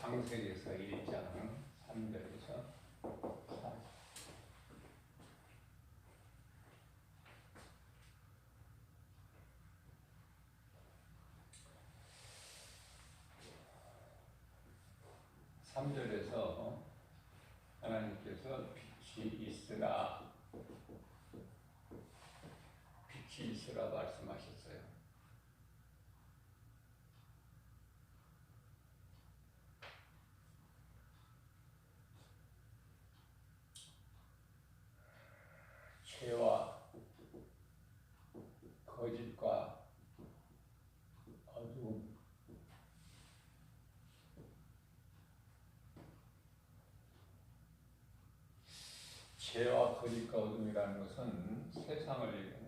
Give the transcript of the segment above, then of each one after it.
창세기에서 1장 3절에서 3절에서 하나님께서 빛이 있으라 말씀하셨어요. 죄와 거짓과 어두움, 죄와 거짓과 어둠이라는 것은 세상을 얘기합니다.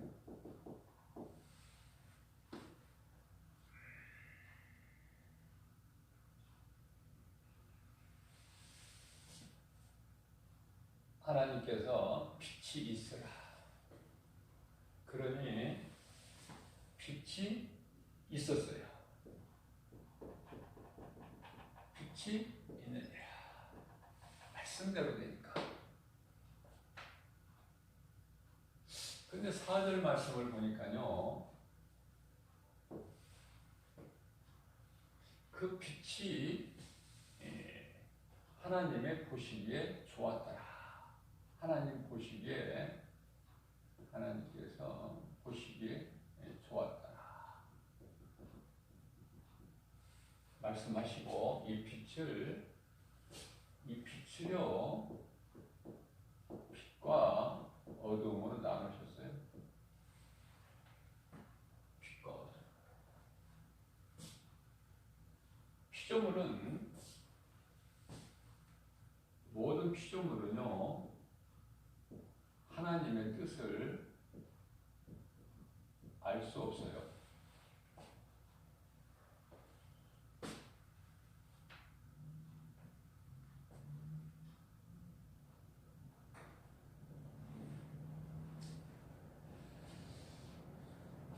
하나님께서 빛이 있으라. 그러니 빛이 있었어요. 빛이 있느니라. 말씀대로 되니까. 근데 4절 말씀을 보니까요, 그 빛이 하나님의 보시기에 좋았더라. 하나님께서 보시기에 좋았더라 말씀하시고, 이 빛을요 빛과 어두움으로 나누셨어요. 빛과 어두움. 모든 피조물은요 하나님의 뜻을 알 수 없어요.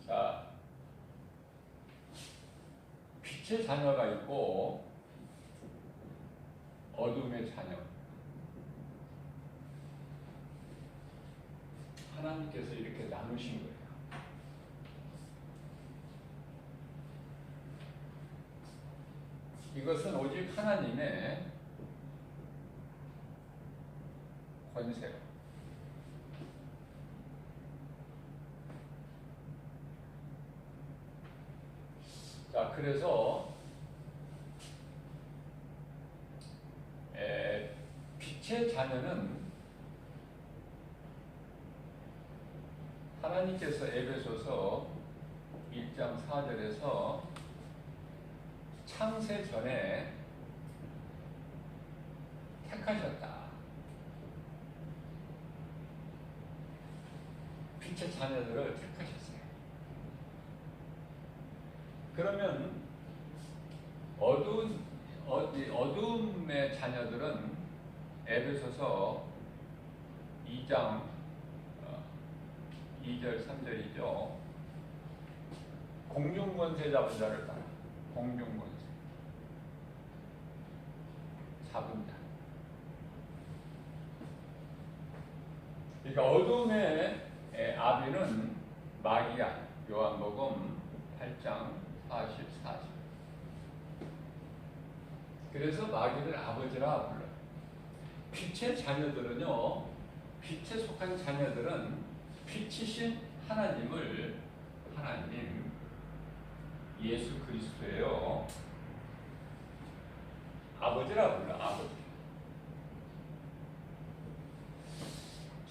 자, 빛의 자녀가 있고 어둠의 자녀. 하나님께서 이렇게 나누신 거예요. 이것은 오직 하나님의 권세로. 자, 그래서 빛의 자녀는 하나님께서 에베소서 1장 4절에서 창세 전에 택하셨다. 빛의 자녀들을 택하셨어요. 그러면 어두움의 자녀들은 에베소서 2장 2절 3절이죠. 공중권세 잡은 자를 따라. 공중권세 잡은 자. 그러니까 어둠의 아비는 마귀야. 요한복음 8장 44절. 그래서 마귀를 아버지라 불러요. 빛의 자녀들은요, 빛에 속한 자녀들은 빛이신 하나님 예수 그리스도예요. 아버지라 불러. 아버지.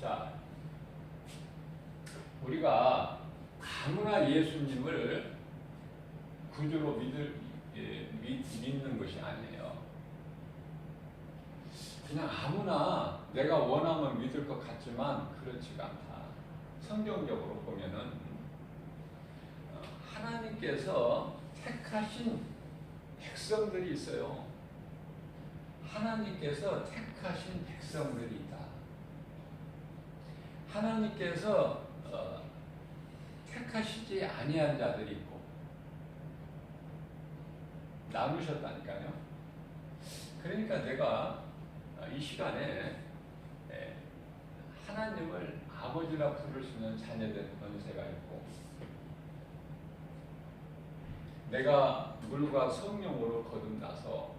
자, 우리가 아무나 예수님을 구주로 믿는 것이 아니에요. 그냥 아무나 내가 원하면 믿을 것 같지만 그렇지가 않다. 성경적으로 보면은 하나님께서 택하신 백성들이 있어요. 하나님께서 택하신 백성들이 있다. 하나님께서 택하시지 아니한 자들이 있고 나누셨다니까요. 그러니까 내가 이 시간에 하나님을 아버지라 부를 수 있는 자녀된 권세가 있고, 내가 물과 성령으로 거듭나서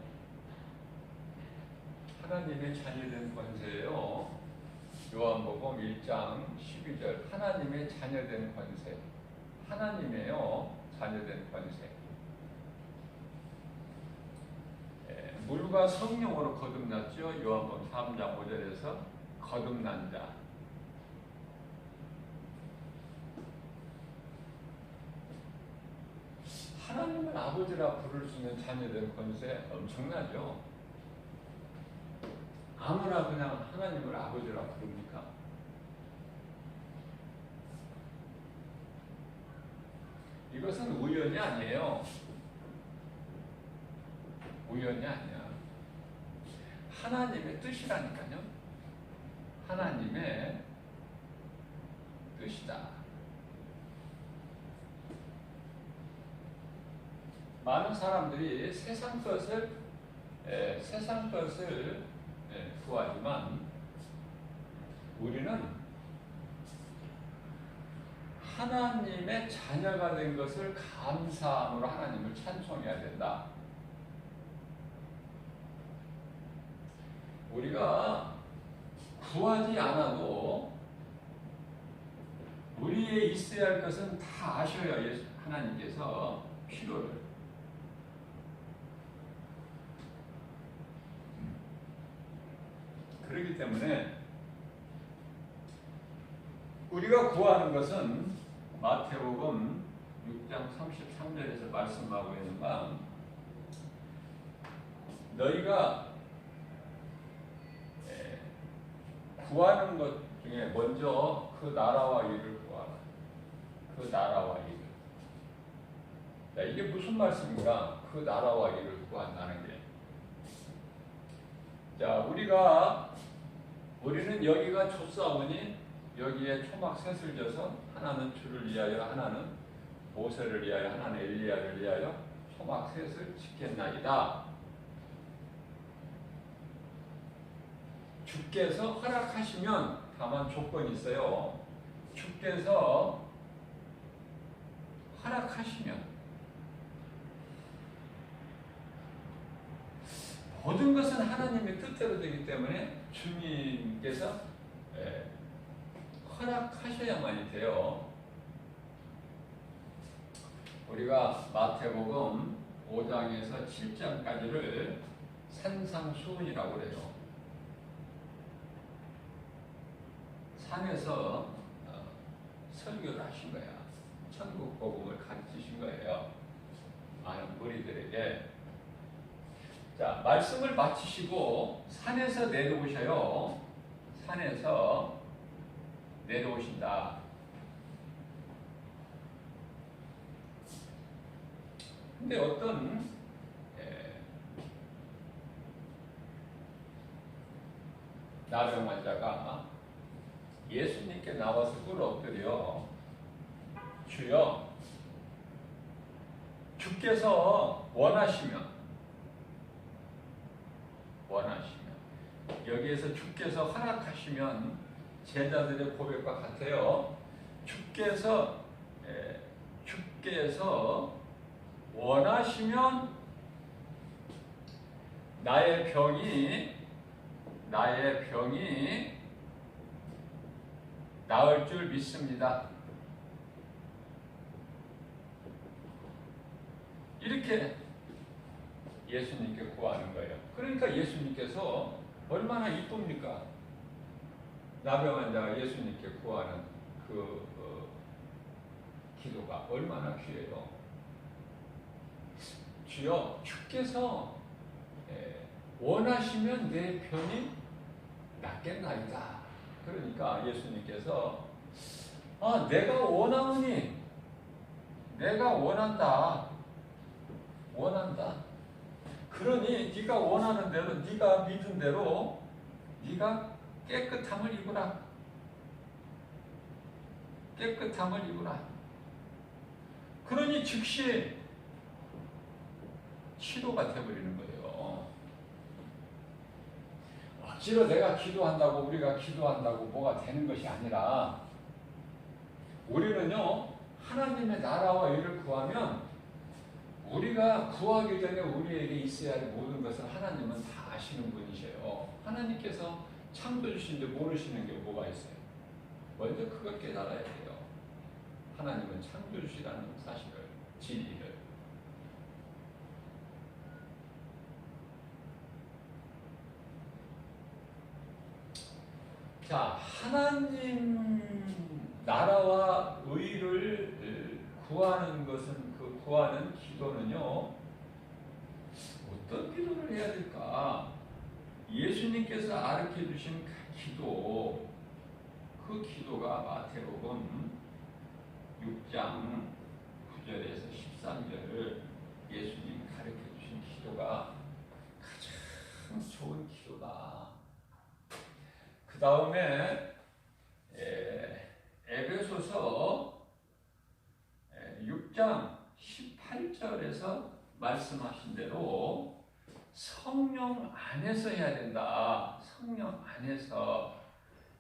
하나님의 자녀된 권세예요. 요한복음 1장 12절 하나님의 자녀된 권세. 하나님의요 자녀된 권세. 물과 성령으로 거듭났죠. 요한복음 3장 5절에서 거듭난 자. 하나님을 아버지라 부를 수 있는 자녀된 권세 엄청나죠. 아무나 그냥 하나님을 아버지라 부릅니까? 이것은 우연이 아니에요. 우연이 아니야. 하나님의 뜻이라니까요. 하나님의 뜻이다. 많은 사람들이 세상 것을 구하지만 우리는 하나님의 자녀가 된 것을 감사함으로 하나님을 찬송해야 된다. 우리가 구하지 않아도 우리의 있어야 할 것은 다 아셔야 하나님께서 필요를. 그렇기 때문에 우리가 구하는 것은 마태복음 6장 33절에서 말씀하고 있는 바, 너희가 구하는 것 중에 먼저 그 나라와 일을 구하라. 그 나라와 일. 자, 이게 무슨 말씀인가? 그 나라와 일을 구한다는 게. 자, 우리는 여기가 좁사오니 여기에 초막 셋을 져서 하나는 주를 위하여, 하나는 모세를 위하여, 하나는 엘리야를 위하여 초막 셋을 짓겠나이다. 주께서 허락하시면, 다만 조건이 있어요. 주께서 허락하시면 모든 것은 하나님의 뜻대로 되기 때문에 주님께서 허락하셔야만이 돼요. 우리가 마태복음 5장에서 7장까지를 산상수훈이라고 그래요. 산에서 설교를 하신 거야. 천국 복음을 가르치신 거예요. 많은 무리들에게. 자, 말씀을 마치시고 산에서 내려오셔요. 산에서 내려오신다. 근데 어떤 나병 환자가 예수님께 나와서 꿇어 엎드려, 주여, 주께서 원하시면, 여기에서 주께서 허락하시면 제자들의 고백과 같아요. 주께서 원하시면 나의 병이 나을 줄 믿습니다. 이렇게 예수님께 구하는 거예요. 그러니까 예수님께서 얼마나 이쁩니까? 나병 환자가 예수님께 구하는 그 기도가 얼마나 귀해요. 주여, 주께서 원하시면 내 병이 낫겠나이다. 그러니까 예수님께서 내가 원하오니, 내가 원한다. 그러니 네가 원하는 대로, 네가 믿은 대로 네가 깨끗함을 입으라. 그러니 즉시 치료가 되어버리는 거예요. 억지로 내가 기도한다고 우리가 기도한다고 뭐가 되는 것이 아니라 우리는요 하나님의 나라와 일을 구하면 우리가 구하기 전에 우리에게 있어야 할 모든 것을 하나님은 다 아시는 분이세요. 하나님께서 창조주신데 모르시는 게 뭐가 있어요? 먼저 그걸 깨달아야 돼요. 하나님은 창조주시라는 사실을, 진리를. 자, 하나님 나라와 의를 구하는 것은 그 구하는 기도는요 어떤 기도를 해야 될까? 예수님께서 가르쳐 주신 기도, 그 기도가 마태복음 6장 9절에서 13절을 예수님 가르쳐 주신 기도가 가장 좋은 기도다. 그 다음에 에베소서 6장 18절에서 말씀하신 대로 성령 안에서 해야 된다. 성령 안에서.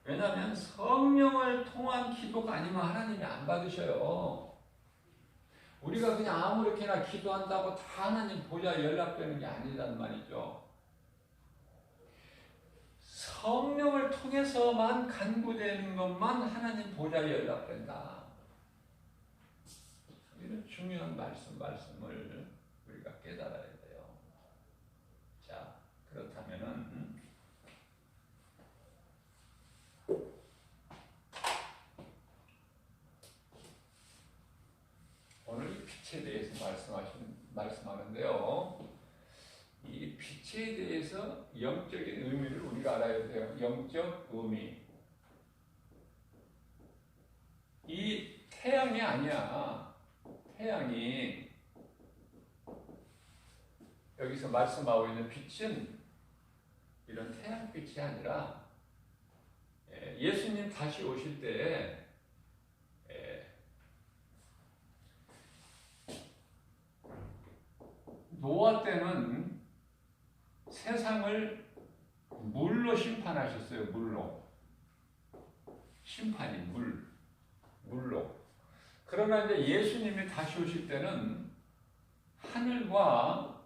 왜냐하면 성령을 통한 기도가 아니면 하나님이 안 받으셔요. 우리가 그냥 아무렇게나 기도한다고 다 하나님 보좌에 연락되는 게 아니란 말이죠. 성령을 통해서만 간구되는 것만 하나님 보좌에 연락된다. 이런 중요한 말씀을 우리가 깨달아야 돼요. 자, 그렇다면은 오늘 이 빛에 대해서 말씀하는데요. 이 빛에 대해서 영적인 의미를 우리가 알아야 돼요. 영적 의미. 이 태양이 아니야. 태양이 여기서 말씀하고 있는 빛은 이런 태양빛이 아니라 예수님 다시 오실 때 노아 때는 세상을 물로 심판하셨어요. 물로. 심판이 물로. 그러나 이제 예수님이 다시 오실 때는 하늘과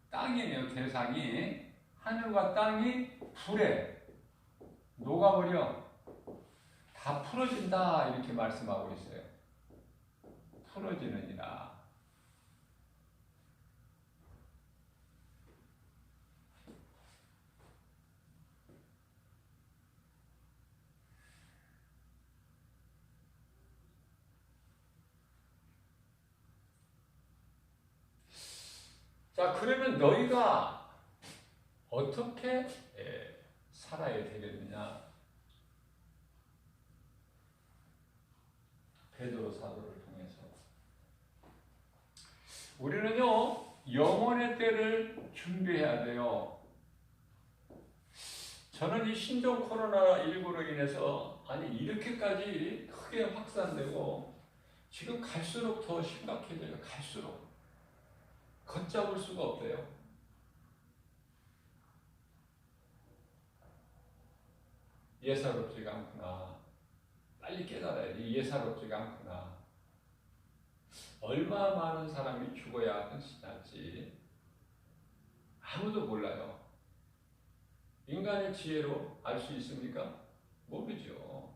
땅이에요. 대상이. 하늘과 땅이 불에 녹아버려. 다 풀어진다. 이렇게 말씀하고 있어요. 풀어지느니라. 자, 그러면 너희가 어떻게 살아야 되겠느냐? 베드로 사도를 통해서 우리는요 영원의 때를 준비해야 돼요. 저는 이 신종 코로나19로 인해서 이렇게까지 크게 확산되고 지금 갈수록 더 심각해져요. 갈수록 걷잡을 수가 없대요. 예사롭지가 않구나. 빨리 깨달아야지. 예사롭지가 않구나. 얼마 많은 사람이 죽어야 한시 낫지. 아무도 몰라요. 인간의 지혜로 알 수 있습니까? 모르죠.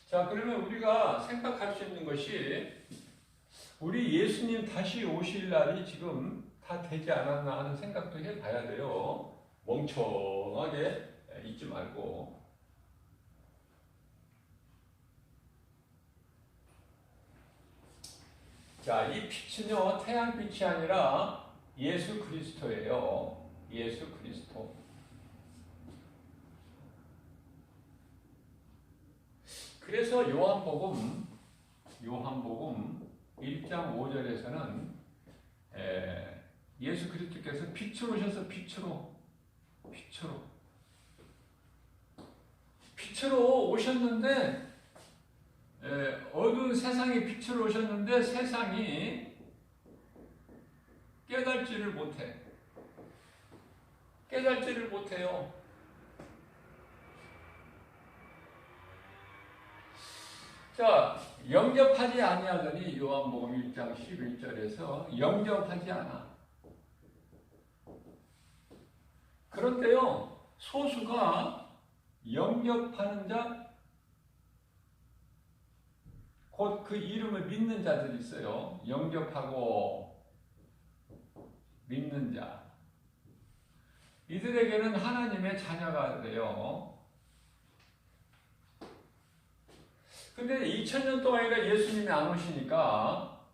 자, 그러면 우리가 생각할 수 있는 것이 우리 예수님 다시 오실 날이 지금 다 되지 않았나 하는 생각도 해봐야 돼요. 멍청하게 있지 말고. 자, 이 빛은요 태양빛이 아니라 예수 그리스도예요. 예수 그리스도. 그래서 요한복음 1장 5절에서는 예수 그리스도께서 빛으로 오셔서 빛으로 오셨는데 어두운 세상에 빛으로 오셨는데 세상이 깨달지를 못해. 깨달지를 못해요. 자, 영접하지 아니하더니 요한복음 1장 11절에서 영접하지 않아. 그런데요, 소수가 영접하는 자, 곧 그 이름을 믿는 자들이 있어요. 영접하고 믿는 자. 이들에게는 하나님의 자녀가 돼요. 근데 2000년 동안이나 예수님이 안 오시니까,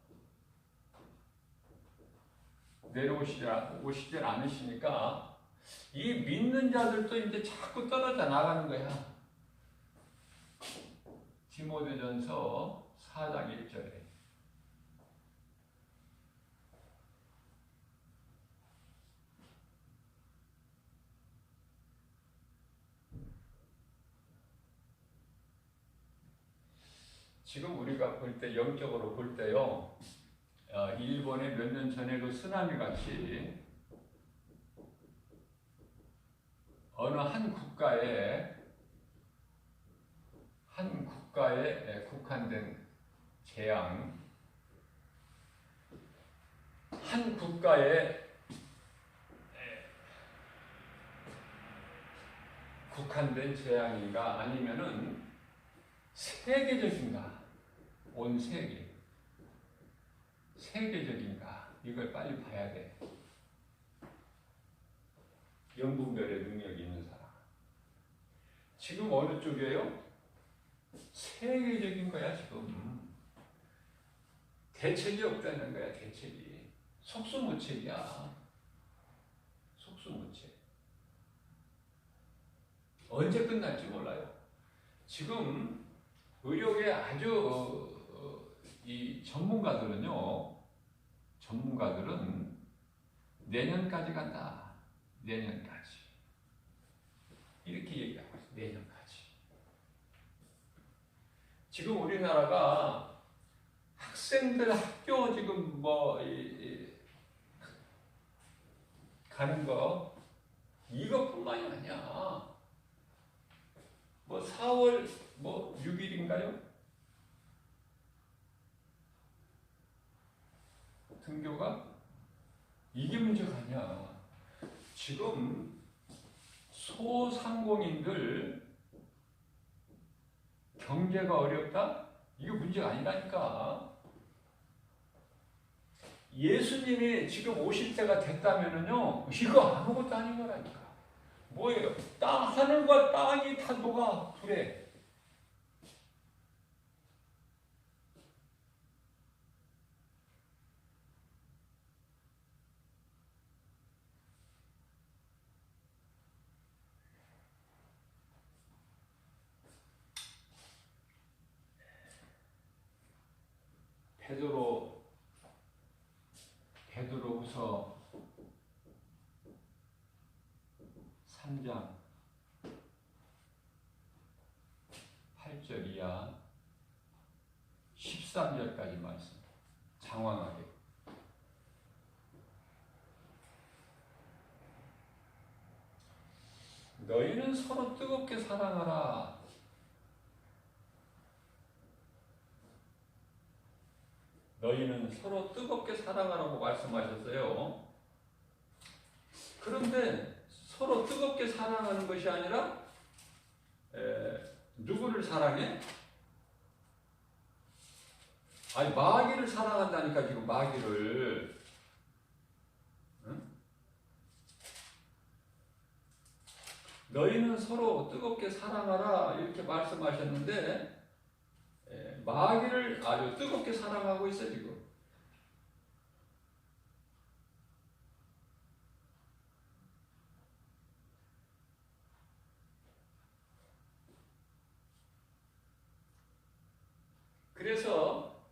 오시질 않으시니까, 이 믿는 자들도 이제 자꾸 떨어져 나가는 거야. 디모데전서 4장 1절에. 지금 우리가 볼 때, 영적으로 볼 때요, 일본에 몇 년 전에 그 쓰나미 같이 어느 한 국가에 국한된 재앙, 한 국가에 국한된 재앙인가 아니면은 세계적인가, 온 세계적인가, 이걸 빨리 봐야 돼. 영분별의 능력이 있는 사람. 지금 어느 쪽이에요? 세계적인 거야, 지금. 대책이 없다는 거야, 대책이. 속수무책이야. 속수무책. 언제 끝날지 몰라요. 지금 의료계 아주 이 전문가들은 내년까지 간다. 내년까지. 이렇게 얘기하고 있어요. 내년까지. 지금 우리나라가 학생들 학교 지금 가는 거 이것뿐만이 아니야. 4월 6일인가요? 등교가? 이게 문제가 아니야. 지금 소상공인들 경제가 어렵다? 이게 문제가 아니라니까. 예수님이 지금 오실 때가 됐다면은요, 이거 아무것도 아닌 거라니까. 뭐예요? 하늘과 땅이 다 녹아, 불에. 베드로후서 3장 8절 이하 13절까지 말씀. 장황하게. 너희는 서로 뜨겁게 사랑하라. 너희는 서로 뜨겁게 사랑하라고 말씀하셨어요. 그런데 서로 뜨겁게 사랑하는 것이 아니라 누구를 사랑해? 아니, 마귀를 사랑한다니까, 지금 마귀를. 응? 너희는 서로 뜨겁게 사랑하라 이렇게 말씀하셨는데 마귀를 아주 뜨겁게 사랑하고 있어 지금. 그래서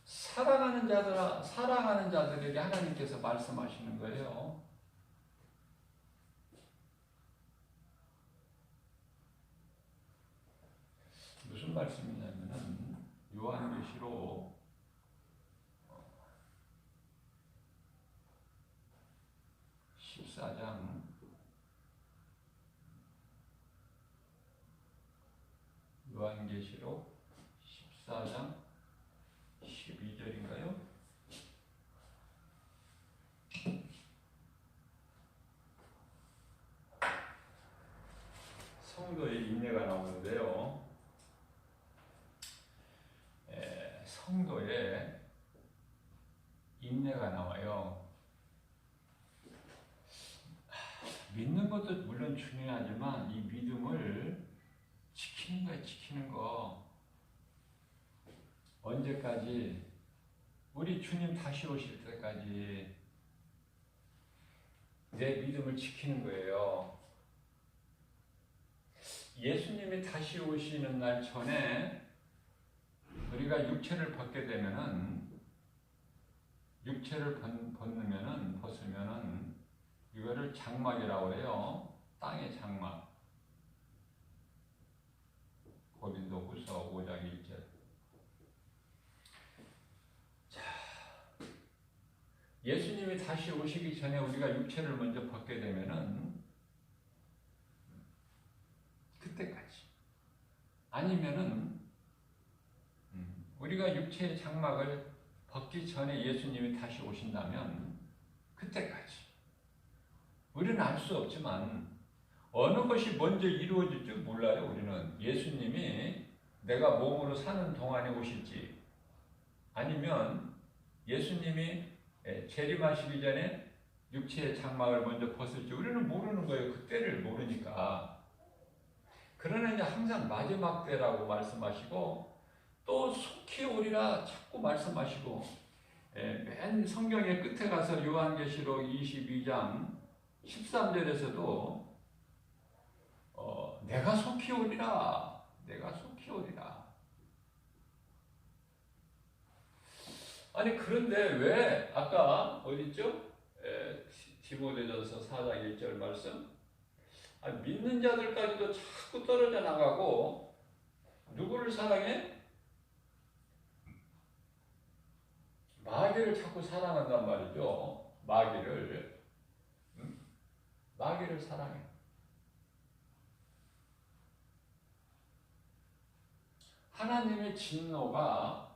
사랑하는 자들에게 하나님께서 말씀하시는 거예요. 무슨 말씀이냐면은 요한계시록 14장 요한계시록 14장 12절인가요? 성도의 인내가 나오는데요. 성도의 인내가 나와요. 믿는 것도 물론 중요하지만 이 믿음을 지키는 거야, 지키는 거. 언제까지? 우리 주님 다시 오실 때까지 내 믿음을 지키는 거예요. 예수님이 다시 오시는 날 전에 우리가 육체를 벗게 되면은, 육체를 벗으면은 이거를 장막이라고 해요. 땅의 장막. 고린도후서 5장 1절. 자, 예수님이 다시 오시기 전에 우리가 육체를 먼저 벗게 되면은 그때까지. 아니면은 우리가 육체의 장막을 벗기 전에 예수님이 다시 오신다면 그때까지. 우리는 알 수 없지만 어느 것이 먼저 이루어질 줄 몰라요. 우리는 예수님이 내가 몸으로 사는 동안에 오실지, 아니면 예수님이 재림하시기 전에 육체의 장막을 먼저 벗을지 우리는 모르는 거예요. 그때를 모르니까. 그러나 이제 항상 마지막 때라고 말씀하시고 또 속히 오리라 자꾸 말씀하시고, 맨 성경의 끝에 가서 요한계시록 22장 13절에서도 내가 속히 오리라, 내가 속히 오리라. 아니 그런데 왜 아까 어디죠? 디모데전서 4장 1절 말씀, 믿는 자들까지도 자꾸 떨어져 나가고 누구를 사랑해? 마귀를 자꾸 사랑한단 말이죠. 마귀를 사랑해. 하나님의 진노가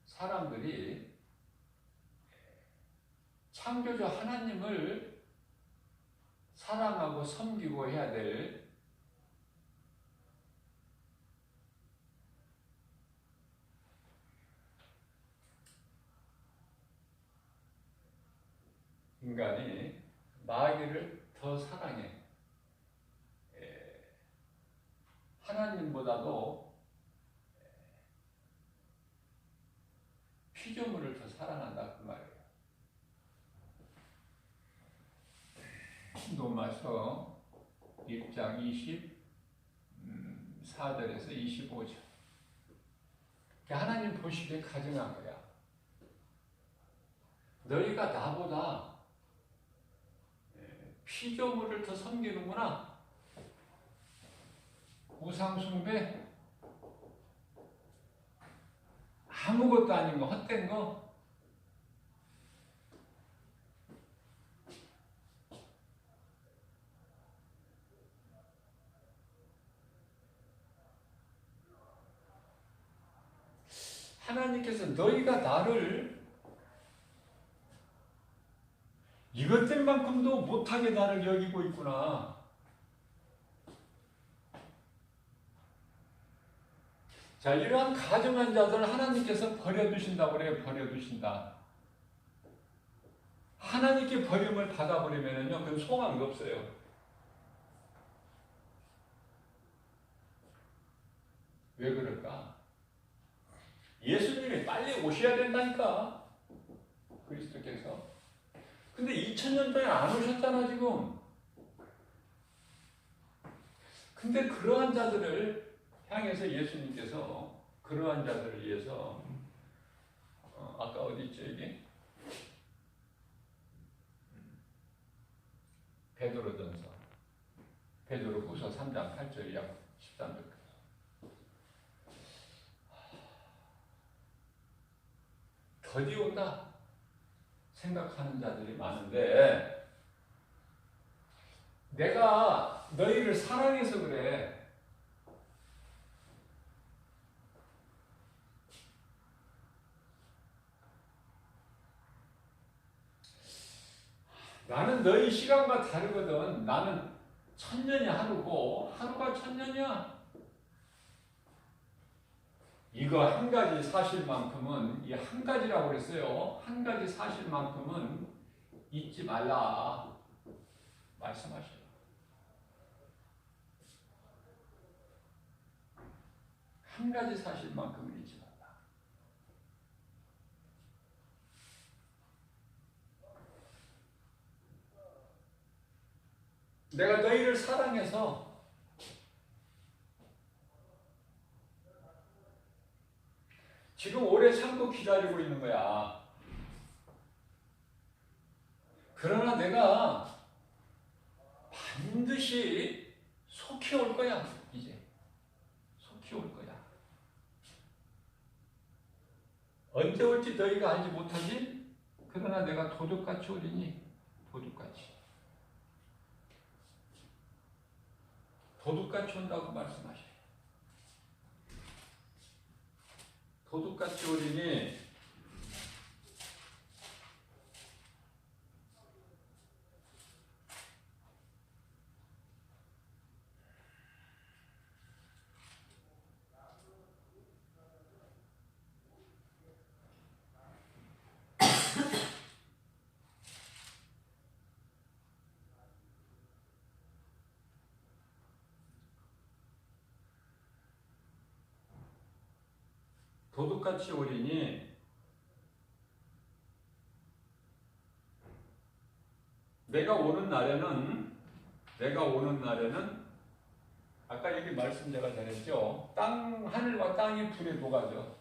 사람들이 창조주 하나님을 사랑하고 섬기고 해야 될 인간이 마귀를 더 사랑해. 하나님보다도 피조물을 더 사랑한다 그 말이에요. 로마서 1장 24절에서 25절. 하나님 보시기에 가증한 거야. 너희가 나보다 피조물을 더 섬기는구나. 우상숭배, 아무것도 아닌 거, 헛된 거. 하나님께서 너희가 나를 이것들만큼도 못하게 나를 여기고 있구나. 자, 이러한 가증한 자들을 하나님께서 버려두신다고 그래요. 버려두신다. 하나님께 버림을 받아버리면요, 그건 소망이 없어요. 왜 그럴까? 예수님이 빨리 오셔야 된다니까. 그리스도께서. 근데 2000년 동안 안 오셨잖아, 지금. 근데 그러한 자들을 향해서 예수님께서 그러한 자들을 위해서 아까 어디 있죠 이게? 베드로전서, 베드로후서 3장 8절 이하 13절까지. 더디 온다 생각하는 자들이 많은데, 내가 너희를 사랑해서 그래. 나는 너희 시간과 다르거든. 나는 천년이 하루고 하루가 천년이야. 이거 한 가지 사실만큼은 이 한 가지라고 그랬어요. 한 가지 사실만큼은 잊지 말라 말씀하셔요. 한 가지 사실만큼은 잊지 말라. 내가 너희를 사랑해서 지금 오래 참고 기다리고 있는 거야. 그러나 내가 반드시 속히 올 거야. 이제 속히 올 거야. 언제 올지 너희가 알지 못하지? 그러나 내가 도둑같이 오리니 도둑같이. 도둑같이 온다고 말씀하셔요. 도둑같이 오리니 도둑같이 오리니 내가 오는 날에는 아까 여기 말씀 제가 전했죠. 하늘과 땅이 불에 녹아져.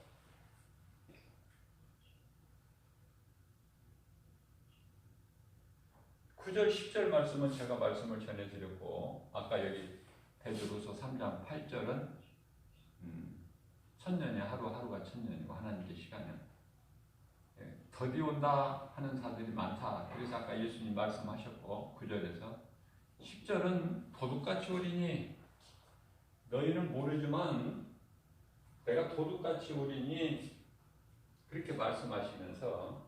9절 10절 말씀은 제가 말씀을 전해드렸고 아까 여기 베드로서 3장 8절은 천년이 하루하루가 천년이고 하나님의 시간은 더디 온다 하는 사람들이 많다. 그래서 아까 예수님 말씀하셨고 9절에서 10절은 도둑같이 오리니 너희는 모르지만 내가 도둑같이 오리니 그렇게 말씀하시면서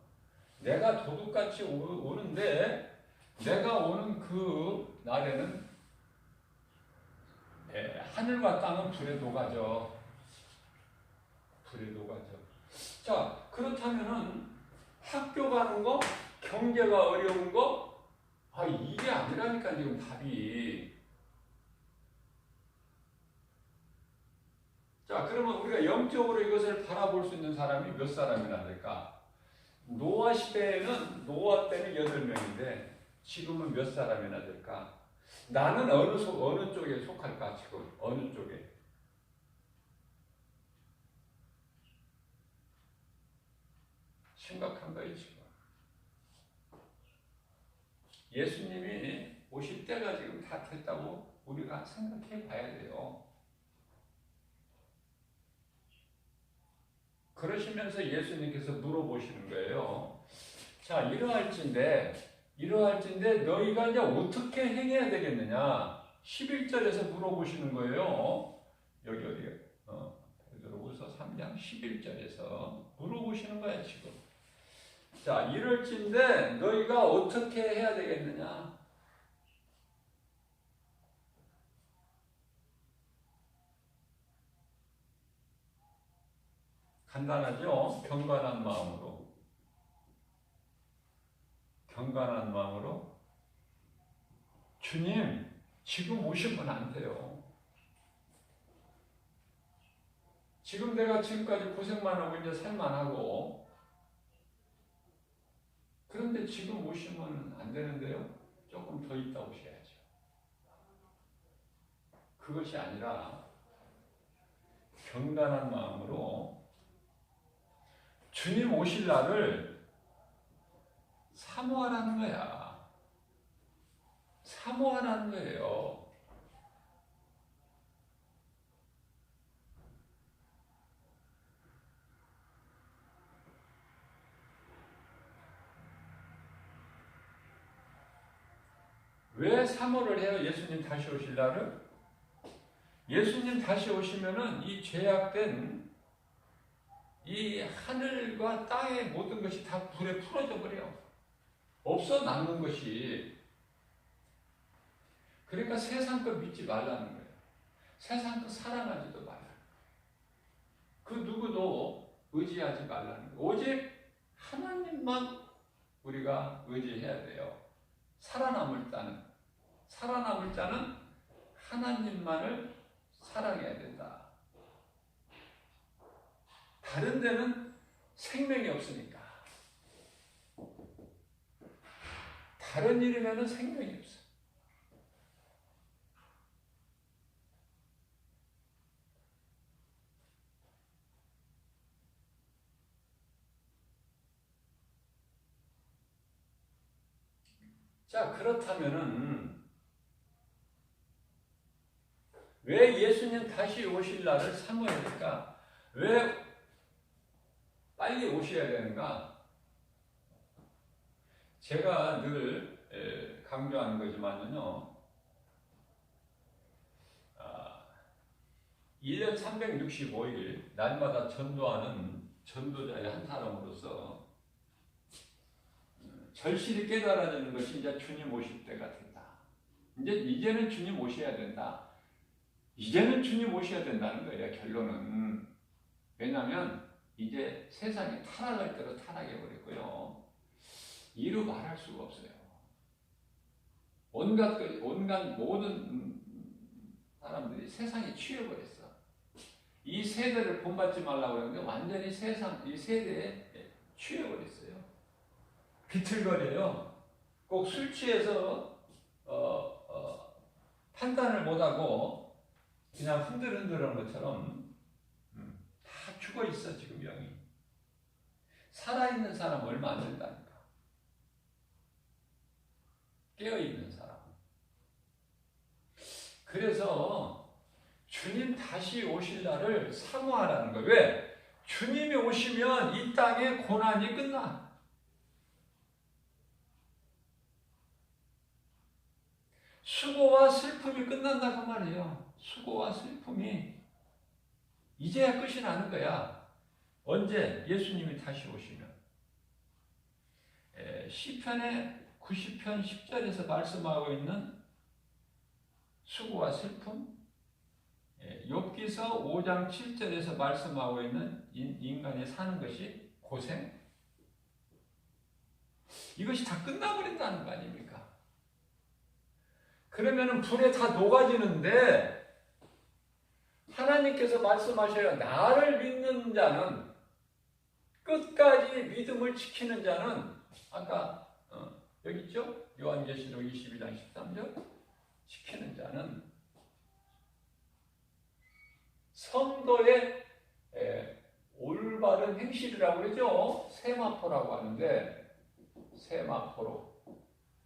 내가 도둑같이 오는데 내가 오는 그 날에는 하늘과 땅은 불에 녹아져. 불에 녹아져. 자, 그렇다면은 학교 가는 거, 경제가 어려운 거, 이게 아니라니까 지금 답이. 자, 그러면 우리가 영적으로 이것을 바라볼 수 있는 사람이 몇 사람이나 될까? 노아 시대에는 노아 때는 8명인데 지금은 몇 사람이나 될까? 나는 어느 쪽에 속할까 지금? 어느 쪽에? 심각한 거예요 지금. 예수님이 오실 때가 지금 다 됐다고 우리가 생각해 봐야 돼요. 그러시면서 예수님께서 물어보시는 거예요. 자, 이러할진데 너희가 이제 어떻게 행해야 되겠느냐? 11절에서 물어보시는 거예요. 여기 베드로후서 3장 11절에서 물어보시는 거야 지금. 자, 이럴진데 너희가 어떻게 해야 되겠느냐? 간단하죠? 경건한 마음으로 주님 지금 오시면 안 돼요. 지금 내가 지금까지 고생만 하고 이제 살만 하고 그런데 지금 오시면 안 되는데요. 조금 더 있다 오셔야죠. 그것이 아니라 경건한 마음으로 주님 오실 날을 사모하라는 거야. 사모하라는 거예요. 왜 사모를 해요? 예수님 다시 오실 날을? 예수님 다시 오시면은 이 죄악된 이 하늘과 땅의 모든 것이 다 불에 풀어져 버려. 없어 남는 것이 그러니까 세상 거 믿지 말라는 거예요. 세상 거 사랑하지도 말라. 그 누구도 의지하지 말라는 거예요. 오직 하나님만 우리가 의지해야 돼요. 살아남을 자는 하나님만을 사랑해야 된다. 다른 데는 생명이 없으니까. 다른 일이면 생명이 없어. 자, 그렇다면은 왜 예수님 다시 오실 날을 사모해야 될까? 왜 빨리 오셔야 되는가? 제가 늘 강조하는 거지만요. 1년 365일 날마다 전도하는 전도자의 한 사람으로서 절실히 깨달아지는 것이 이제 주님 오실 때가 된다. 이제는 주님 오셔야 된다. 이제는 주님 오셔야 된다는 거예요. 결론은. 왜냐하면 이제 세상이 타락할 대로 타락해버렸고요. 이루 말할 수가 없어요. 온갖 모든 사람들이 세상에 취해버렸어. 이 세대를 본받지 말라고 하는데 완전히 이 세대에 취해버렸어요. 비틀거려요. 꼭 술 취해서 판단을 못하고 그냥 흔들흔들한 것처럼 다 죽어있어 지금 영이. 살아있는 사람 얼마 안 된다니까. 깨어있는 사람. 그래서 주님 다시 오실 날을 사모하라는 거예요. 왜? 주님이 오시면 이 땅의 고난이 끝나. 수고와 슬픔이 끝난다고 말이에요. 수고와 슬픔이 이제야 끝이 나는 거야. 언제? 예수님이 다시 오시면. 시편의 90편 10절에서 말씀하고 있는 수고와 슬픔, 욥기서 5장 7절에서 말씀하고 있는 인간이 사는 것이 고생, 이것이 다 끝나버린다는 거 아닙니까? 그러면은 불에 다 녹아지는데 하나님께서 말씀하셔요. 나를 믿는 자는, 끝까지 믿음을 지키는 자는, 아까 여기 있죠? 요한계시록 22장 13절, 지키는 자는 성도의 올바른 행실이라고 그러죠. 세마포라고 하는데,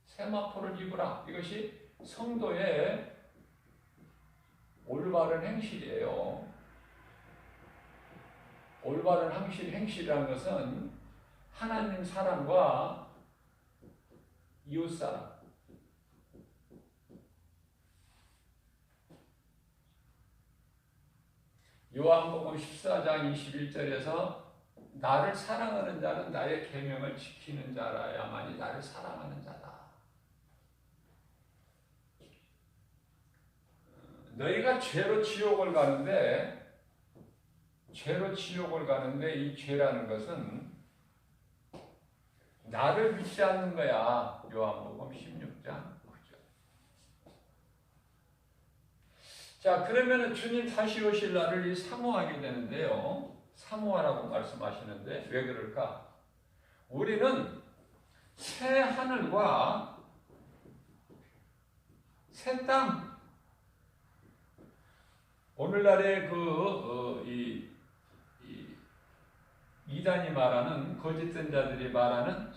세마포를 입으라. 이것이 성도의 올바른 행실이에요. 올바른 행실이라는 것은 하나님 사랑과 이웃 사랑, 요한복음 14장 21절에서 나를 사랑하는 자는 나의 계명을 지키는 자라야만이 나를 사랑하는 자다. 너희가 죄로 지옥을 가는데 이 죄라는 것은 나를 믿지 않는 거야. 요한복음 16장 9절. 자, 그러면은 주님 다시 오실 날을 사모하게 되는데요. 사모하라고 말씀하시는데 왜 그럴까? 우리는 새 하늘과 새 땅, 오늘날의 이단이 말하는, 거짓된 자들이 말하는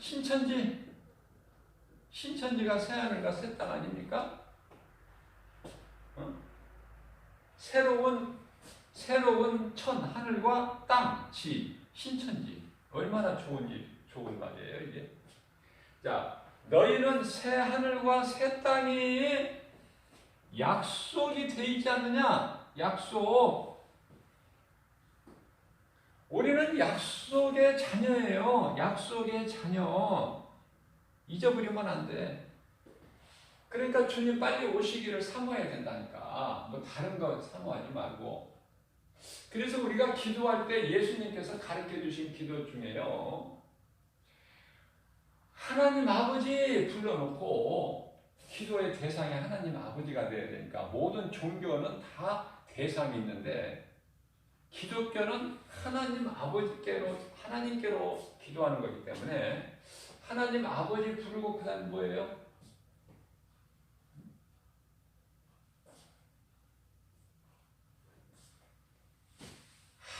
신천지가 새 하늘과 새 땅 아닙니까? 새로운 하늘과 땅, 신천지. 얼마나 좋은 말이에요, 이게. 자, 너희는 새 하늘과 새 땅이 약속이 되어 있지 않느냐? 약속. 우리는 약속의 자녀예요. 약속의 자녀. 잊어버리면 안 돼. 그러니까 주님 빨리 오시기를 사모해야 된다니까. 뭐 다른 거 사모하지 말고. 그래서 우리가 기도할 때 예수님께서 가르쳐 주신 기도 중에요. 하나님 아버지 불러놓고 기도의 대상이 하나님 아버지가 돼야 되니까 모든 종교는 다 대상이 있는데 기독교는 하나님 아버지께로 하나님께로 기도하는 거기 때문에 하나님 아버지 부르고 그다음 뭐예요?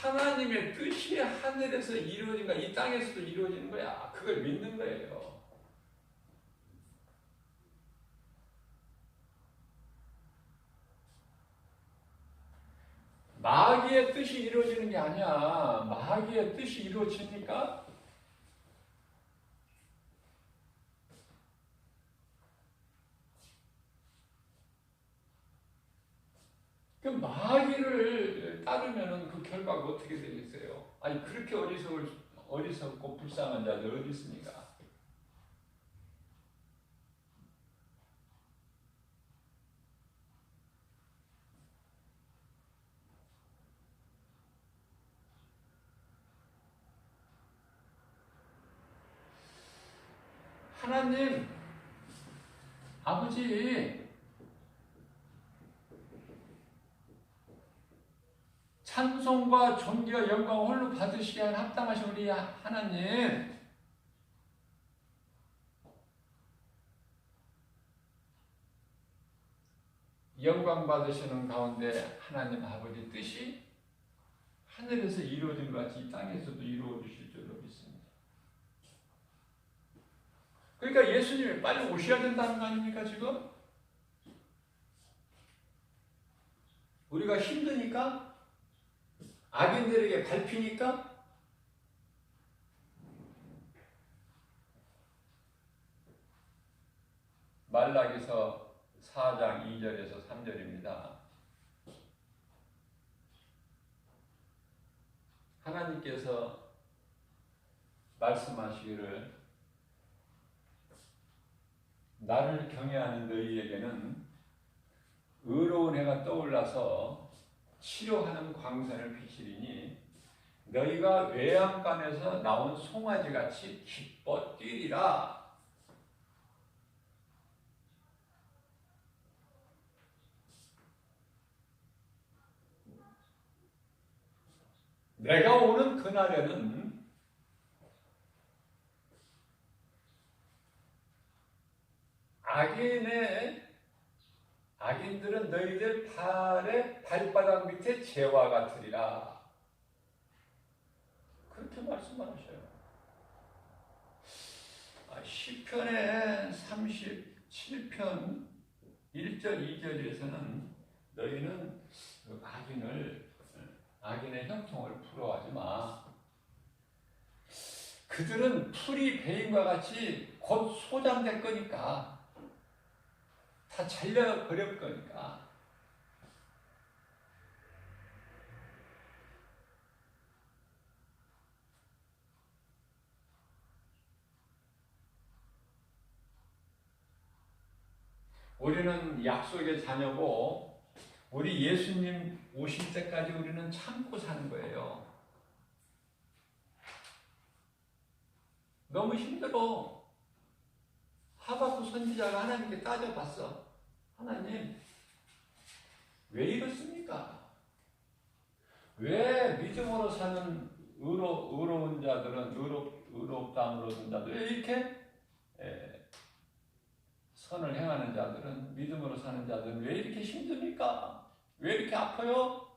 하나님의 뜻이 하늘에서 이루어진 거야. 이 땅에서도 이루어지는 거야. 그걸 믿는 거예요. 마귀의 뜻이 이루어지는 게 아니야. 마귀의 뜻이 이루어집니까? 그 마귀를 따르면 그 결과가 어떻게 되겠어요? 아니 그렇게 어리석고 불쌍한 자들 어디 있습니까? 하나님 아버지 찬송과 존귀와 영광 홀로 받으시기에 합당하신 우리 하나님, 영광 받으시는 가운데 하나님 아버지 뜻이 하늘에서 이루어진 것 같이 이 땅에서도 이루어 주실 줄로 믿습니다. 그러니까 예수님이 빨리 오셔야 된다는 거 아닙니까 지금? 우리가 힘드니까? 악인들에게 밟히니까? 말라기서 4장 2절에서 3절입니다. 하나님께서 말씀하시기를 나를 경외하는 너희에게는 의로운 해가 떠올라서 치료하는 광선을 비치리니 너희가 외양간에서 나온 송아지같이 기뻐 뛰리라. 내가 오는 그날에는 악인들은 너희들 발의 발바닥 밑에 재와 같으리라. 그렇게 말씀하셔요. 시편의 37편 1절 2절에서는 너희는 악인의 형통을 부러워하지 마. 그들은 풀이 베임과 같이 곧 소장될 거니까 다 잘려버릴 거니까. 우리는 약속의 자녀고 우리 예수님 오실 때까지 우리는 참고 사는 거예요. 너무 힘들어. 하박국 선지자가 하나님께 따져봤어. 하나님, 왜 이렇습니까? 왜 믿음으로 사는 의로운 자들은, 의롭다함으로 든 자들, 왜 이렇게 선을 행하는 자들은, 믿음으로 사는 자들은 왜 이렇게 힘듭니까? 왜 이렇게 아파요?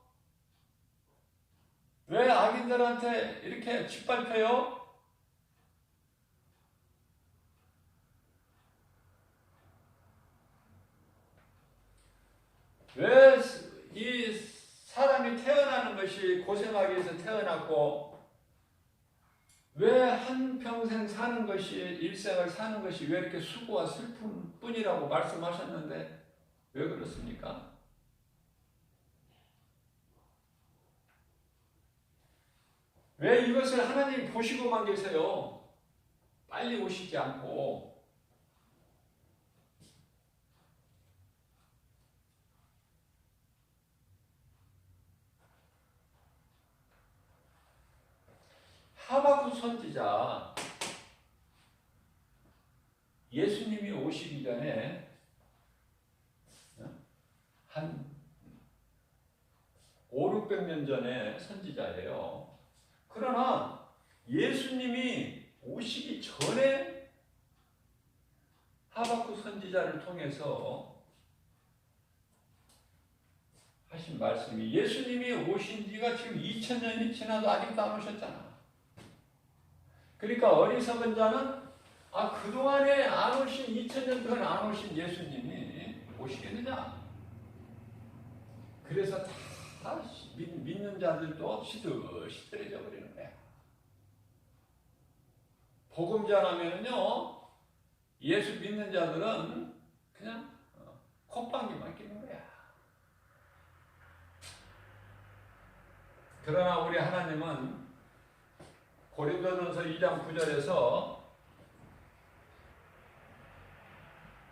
왜 악인들한테 이렇게 짓밟혀요? 왜 이 사람이 태어나는 것이 고생하기 위해서 태어났고, 왜 한평생 사는 것이, 일생을 사는 것이 왜 이렇게 수고와 슬픔 뿐이라고 말씀하셨는데 왜 그렇습니까? 왜 이것을 하나님 보시고만 계세요? 빨리 오시지 않고. 하박국 선지자 예수님이 오시기 전에 한 5, 600년 전에 선지자예요. 그러나 예수님이 오시기 전에 하박국 선지자를 통해서 하신 말씀이, 예수님이 오신 지가 지금 2000년이 지나도 아직도 안 오셨잖아. 그러니까 어리석은 자는 그동안에 안 오신, 2000년 동안 안 오신 예수님이 오시겠느냐? 그래서 다 믿는 자들도 시들시들해져 버리는 거야. 복음 전하면은요, 예수 믿는 자들은 그냥 콧방귀만 끼는 거야. 그러나 우리 하나님은 고린도전서 2장 9절에서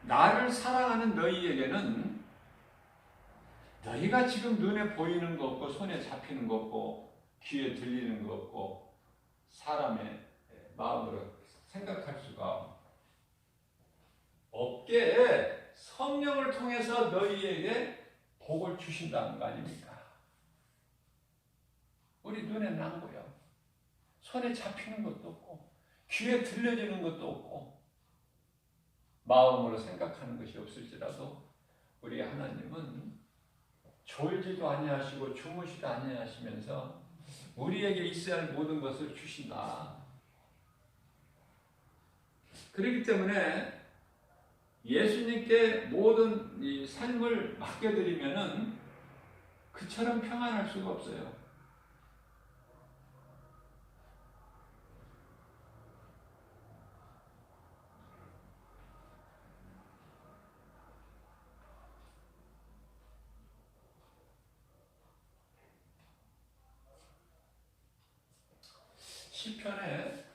나를 사랑하는 너희에게는 너희가 지금 눈에 보이는 거 없고 손에 잡히는 거 없고 귀에 들리는 거 없고 사람의 마음으로 생각할 수가 없게 성령을 통해서 너희에게 복을 주신다는 거 아닙니까? 우리 눈에 난 거야. 손에 잡히는 것도 없고 귀에 들려지는 것도 없고 마음으로 생각하는 것이 없을지라도 우리 하나님은 졸지도 아니하시고 주무시도 아니하시면서 우리에게 있어야 할 모든 것을 주신다. 그렇기 때문에 예수님께 모든 이 삶을 맡겨드리면은 그처럼 평안할 수가 없어요. 시편에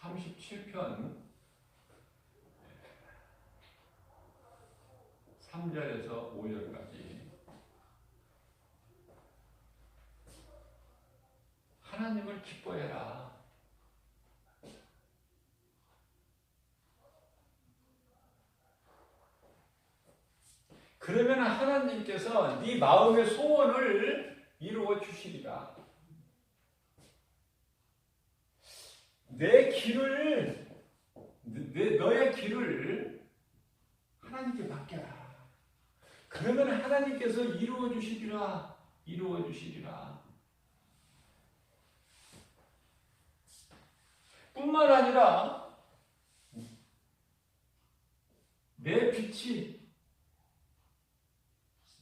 37편 3절에서 5절까지 하나님을 기뻐해라. 그러면 하나님께서 네 마음의 소원을 이루어 주시리라. 너의 길을 하나님께 맡겨라. 그러면 하나님께서 이루어 주시리라. 이루어 주시리라. 뿐만 아니라 내 빛이,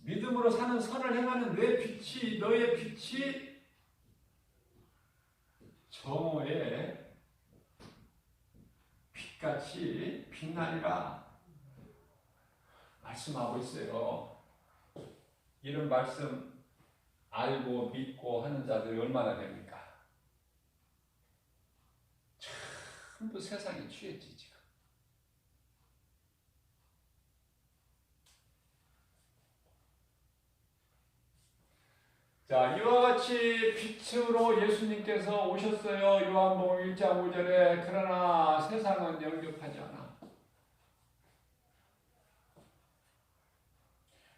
믿음으로 사는 선을 행하는 내 빛이, 너의 빛이 정오에 빛같이 빛나리라 말씀하고 있어요. 이런 말씀 알고 믿고 하는 자들이 얼마나 됩니까? 전부 세상에 취했지 지금. 자, 이와 같이 빛으로 예수님께서 오셨어요. 요한복음 1장 5절에. 그러나 세상은 영접하지 않아.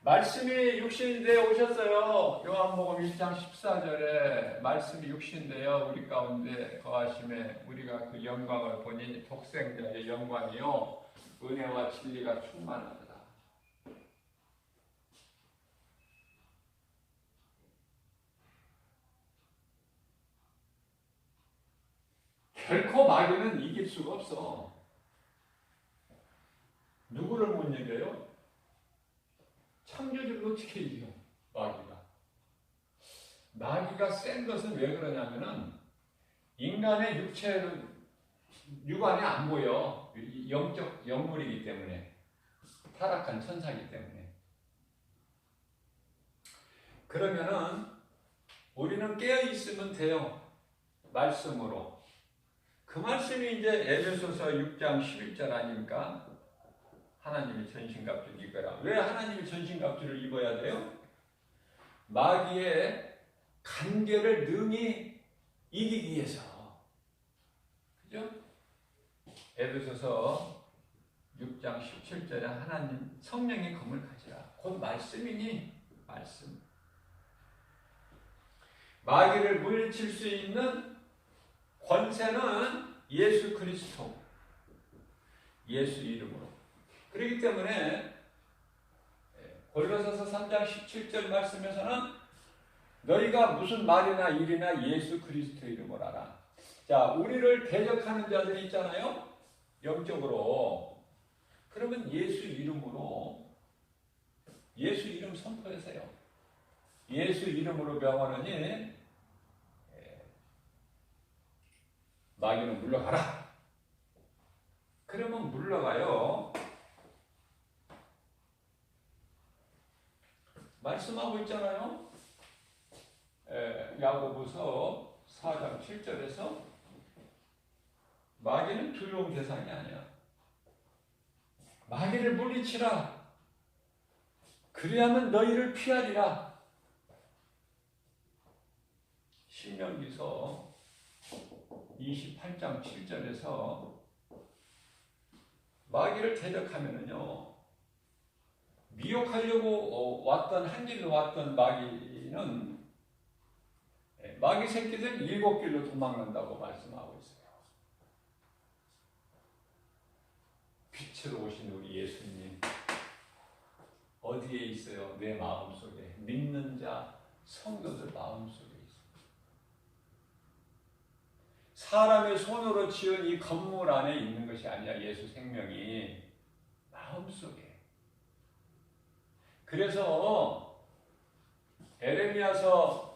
말씀이 육신인데 오셨어요. 요한복음 1장 14절에 말씀이 육신되어 우리 가운데 거하심에 우리가 그 영광을 보니 독생자의 영광이요 은혜와 진리가 충만하다. 결코 마귀는 이길 수가 없어. 누구를 못 이겨요? 창조주를 어떻게 이겨? 마귀가. 마귀가 센 것은 왜 그러냐면은 인간의 육안에 안 보여. 영적 영물이기 때문에. 타락한 천사이기 때문에. 그러면은 우리는 깨어 있으면 돼요. 말씀으로. 그 말씀이 이제 에베소서 6장 11절 아닙니까? 하나님이 전신갑주를 입어라. 왜 하나님이 전신갑주를 입어야 돼요? 마귀의 간계를 능히 이기기 위해서. 그죠? 에베소서 6장 17절에 하나님 성령의 검을 가지라. 곧 말씀이니 말씀. 마귀를 물리칠 수 있는 권세는 예수 그리스도, 예수 이름으로. 그렇기 때문에 골로새서 3장 17절 말씀에서는 너희가 무슨 말이나 일이나 예수 그리스도 이름을 알아. 자, 우리를 대적하는 자들이 있잖아요. 영적으로. 그러면 예수 이름으로, 예수 이름 선포하세요. 예수 이름으로 명하느니 마귀는 물러가라. 그러면 물러가요. 말씀하고 있잖아요. 야고보서 4장 7절에서 마귀는 두려운 대상이 아니야. 마귀를 물리치라. 그리하면 너희를 피하리라. 신명기서 28장 7절에서 마귀를 대적하면은요, 미혹하려고 한 길로 왔던 마귀는 마귀 새끼들 7길로 도망간다고 말씀하고 있어요. 빛으로 오신 우리 예수님 어디에 있어요? 내 마음속에. 믿는 자 성도들 마음속에 있어요. 사람의 손으로 지은 이 건물 안에 있는 것이 아니라 예수 생명이 마음속에. 그래서 에레미야서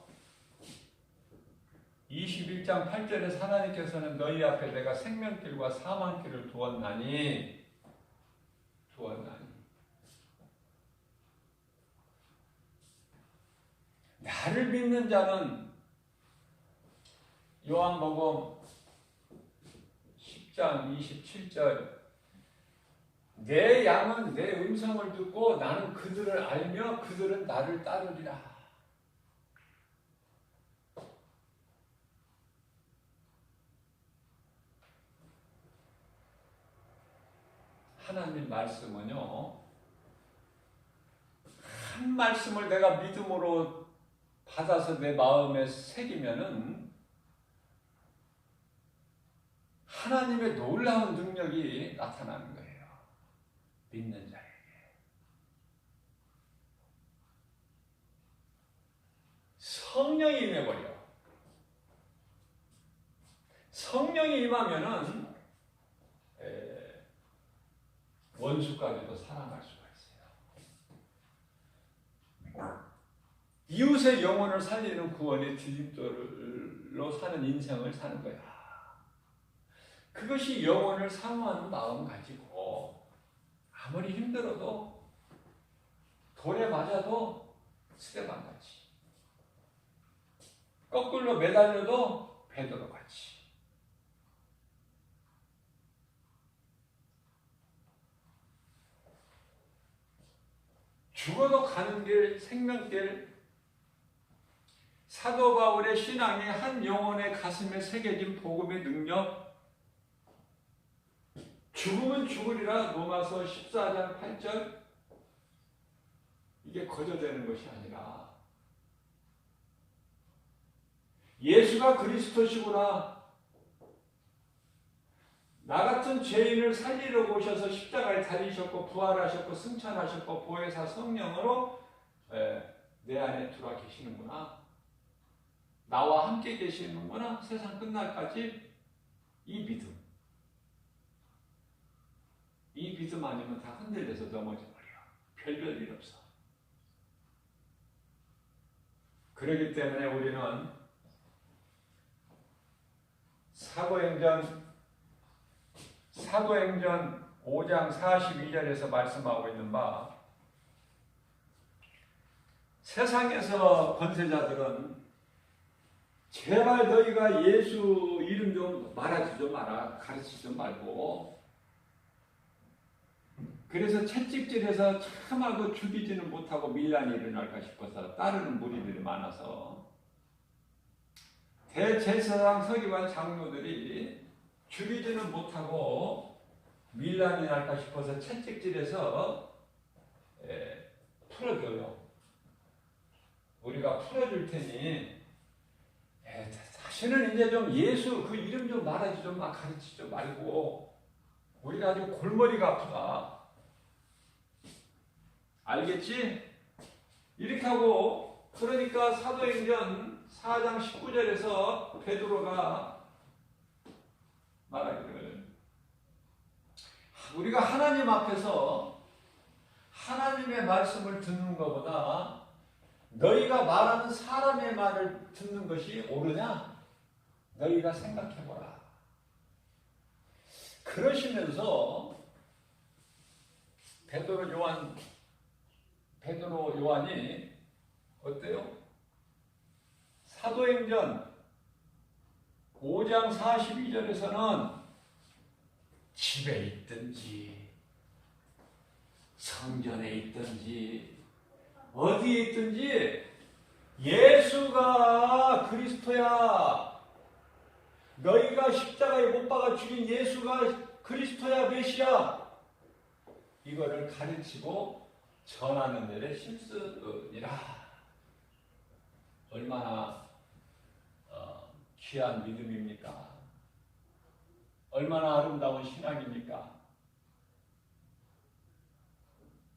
21장 8절에 하나님께서는 너희 앞에 내가 생명길과 사망길을 두었나니 나를 믿는 자는 요한복음 10장 27절 내 양은 내 음성을 듣고 나는 그들을 알며 그들은 나를 따르리라. 하나님 말씀은요, 한 말씀을 내가 믿음으로 받아서 내 마음에 새기면은 하나님의 놀라운 능력이 나타나는 거예요. 믿는 자에게. 성령이 임해버려. 성령이 임하면은 원수까지도 사랑할 수가 있어요. 이웃의 영혼을 살리는 구원의 딜립돌로 사는 인생을 사는 거야. 그것이 영혼을 사모하는 마음 가지고 아무리 힘들어도 돌에 맞아도 스테반같이 거꾸로 매달려도 베드로같이 죽어도 가는 길, 생명길. 사도 바울의 신앙이 한 영혼의 가슴에 새겨진 복음의 능력. 죽으면 죽으리라 로마서 14장 8절. 이게 거저되는 것이 아니라 예수가 그리스도시구나. 나 같은 죄인을 살리려고 오셔서 십자가에 달리셨고 부활하셨고 승천하셨고 보혜사 성령으로 내 안에 들어와 계시는구나. 나와 함께 계시는구나. 세상 끝날까지. 이 믿음. 이 믿음 아니면 다 흔들려서 넘어져 버려. 별별 일 없어. 그렇기 때문에 우리는 사도행전 5장 42절에서 말씀하고 있는 바, 세상에서 권세자들은 제발 너희가 예수 이름 좀 말하지 좀 마라. 가르치지 좀 말고. 그래서 채찍질해서 참하고 죽이지는 못하고 밀란이 일어날까 싶어서 따르는 무리들이 많아서 대제사장 서기관 장로들이 죽이지는 못하고 밀란이 날까 싶어서 채찍질해서 풀어줘요. 우리가 풀어줄 테니 다시는 이제 좀 예수 그 이름 좀 말하지 좀 가르치지 말고 우리가 아주 골머리가 아프다. 알겠지? 이렇게 하고 그러니까 사도행전 4장 19절에서 베드로가 말하기를 우리가 하나님 앞에서 하나님의 말씀을 듣는 것보다 너희가 말하는 사람의 말을 듣는 것이 옳으냐? 너희가 생각해보라. 그러시면서 베드로 요한이 어때요? 사도행전 5장 42절에서는 집에 있든지 성전에 있든지 어디에 있든지 예수가 그리스도야. 너희가 십자가에 못 박아 죽인 예수가 그리스도야 메시야. 이거를 가르치고 전하는 일에 힘쓰니라. 얼마나 귀한 믿음입니까? 얼마나 아름다운 신앙입니까?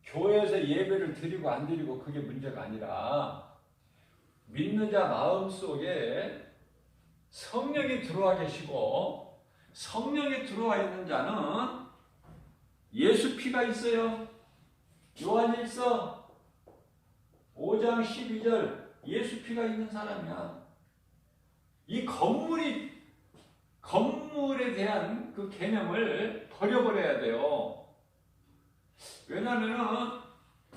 교회에서 예배를 드리고 안 드리고 그게 문제가 아니라 믿는 자 마음속에 성령이 들어와 계시고 성령이 들어와 있는 자는 예수 피가 있어요. 요한일서 5장 12절 예수 피가 있는 사람이야. 이 건물에 대한 그 개념을 버려버려야 돼요. 왜냐하면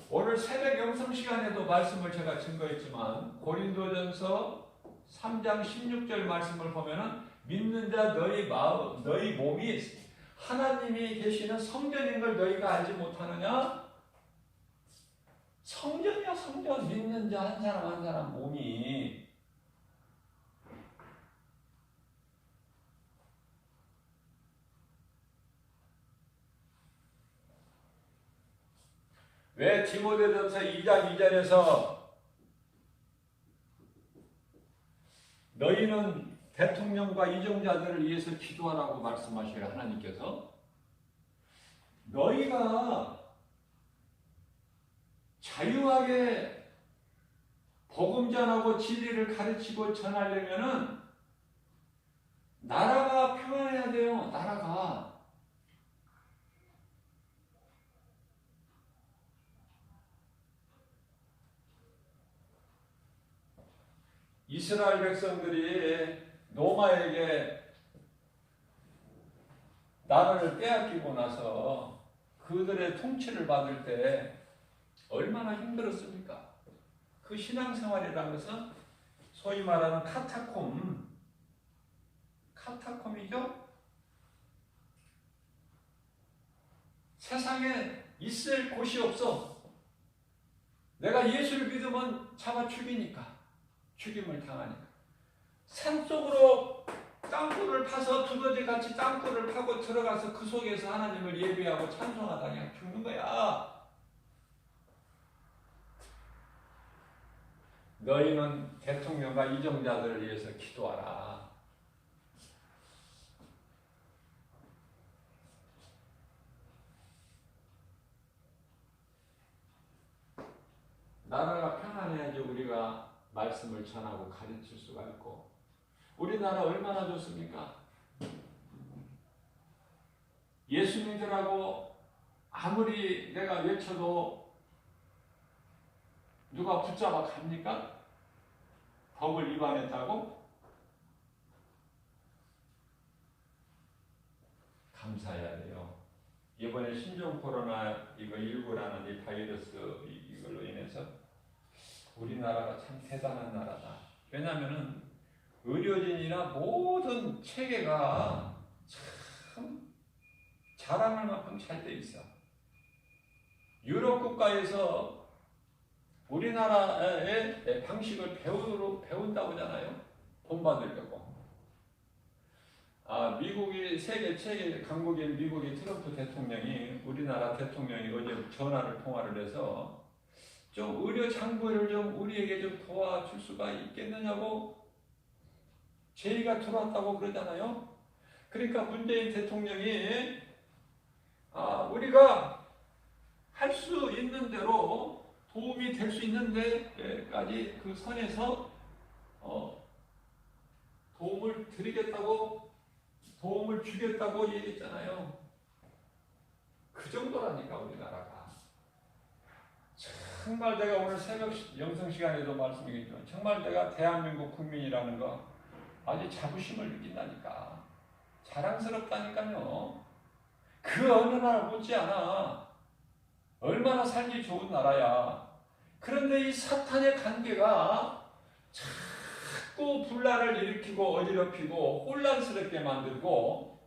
오늘 새벽 영성 시간에도 말씀을 제가 증거했지만 고린도전서 3장 16절 말씀을 보면은 믿는 자 너희 마음, 너희 몸이 하나님이 계시는 성전인 걸 너희가 알지 못하느냐? 성전이야 성전. 믿는 자 한 사람 한 사람 몸이. 왜 디모데전서 2장 2절에서 너희는 대통령과 이정자들을 위해서 기도하라고 말씀하셔요. 하나님께서 너희가 자유하게 복음 전하고 진리를 가르치고 전하려면은 나라가 평안해야 돼요. 나라가. 이스라엘 백성들이 로마에게 나라를 빼앗기고 나서 그들의 통치를 받을 때 얼마나 힘들었습니까? 그 신앙생활이라는 것은 소위 말하는 카타콤이죠? 세상에 있을 곳이 없어. 내가 예수를 믿으면 잡아 죽이니까. 죽임을 당하니까. 산속으로 땅굴을 파서 두더지같이 땅굴을 파고 들어가서 그 속에서 하나님을 예배하고 찬송하다 그냥 죽는 거야. 너희는 대통령과 이정자들을 위해서 기도하라. 나라가 평안해야지 우리가 말씀을 전하고 가르칠 수가 있고. 우리나라 얼마나 좋습니까? 예수 믿으라고 아무리 내가 외쳐도 누가 붙잡아 갑니까? 법을 위반했다고? 감사해야 돼요. 이번에 신종 코로나 이거 19라는 이 바이러스 이걸로 인해서 우리나라가 참 대단한 나라다. 왜냐하면은 의료진이나 모든 체계가 참 자랑할 만큼 잘 돼 있어. 유럽 국가에서 우리나라의 방식을 배운다고 하잖아요. 본받으려고. 미국이 세계 최대 강국인 미국의 트럼프 대통령이 우리나라 대통령이 어제 전화를 통화를 해서 좀 의료 장부를 좀 우리에게 좀 도와줄 수가 있겠느냐고 제의가 들어왔다고 그러잖아요. 그러니까 문재인 대통령이 우리가 할 수 있는 대로 도움이 될 수 있는 데까지 그 선에서 도움을 드리겠다고 도움을 주겠다고 얘기했잖아요. 그 정도라니까 우리나라가. 정말 내가 오늘 새벽 영성 시간에도 말씀드렸지만 정말 내가 대한민국 국민이라는 거 아주 자부심을 느낀다니까. 자랑스럽다니까요. 그 어느 나라 못지않아. 얼마나 살기 좋은 나라야. 그런데 이 사탄의 관계가 자꾸 분란을 일으키고 어지럽히고 혼란스럽게 만들고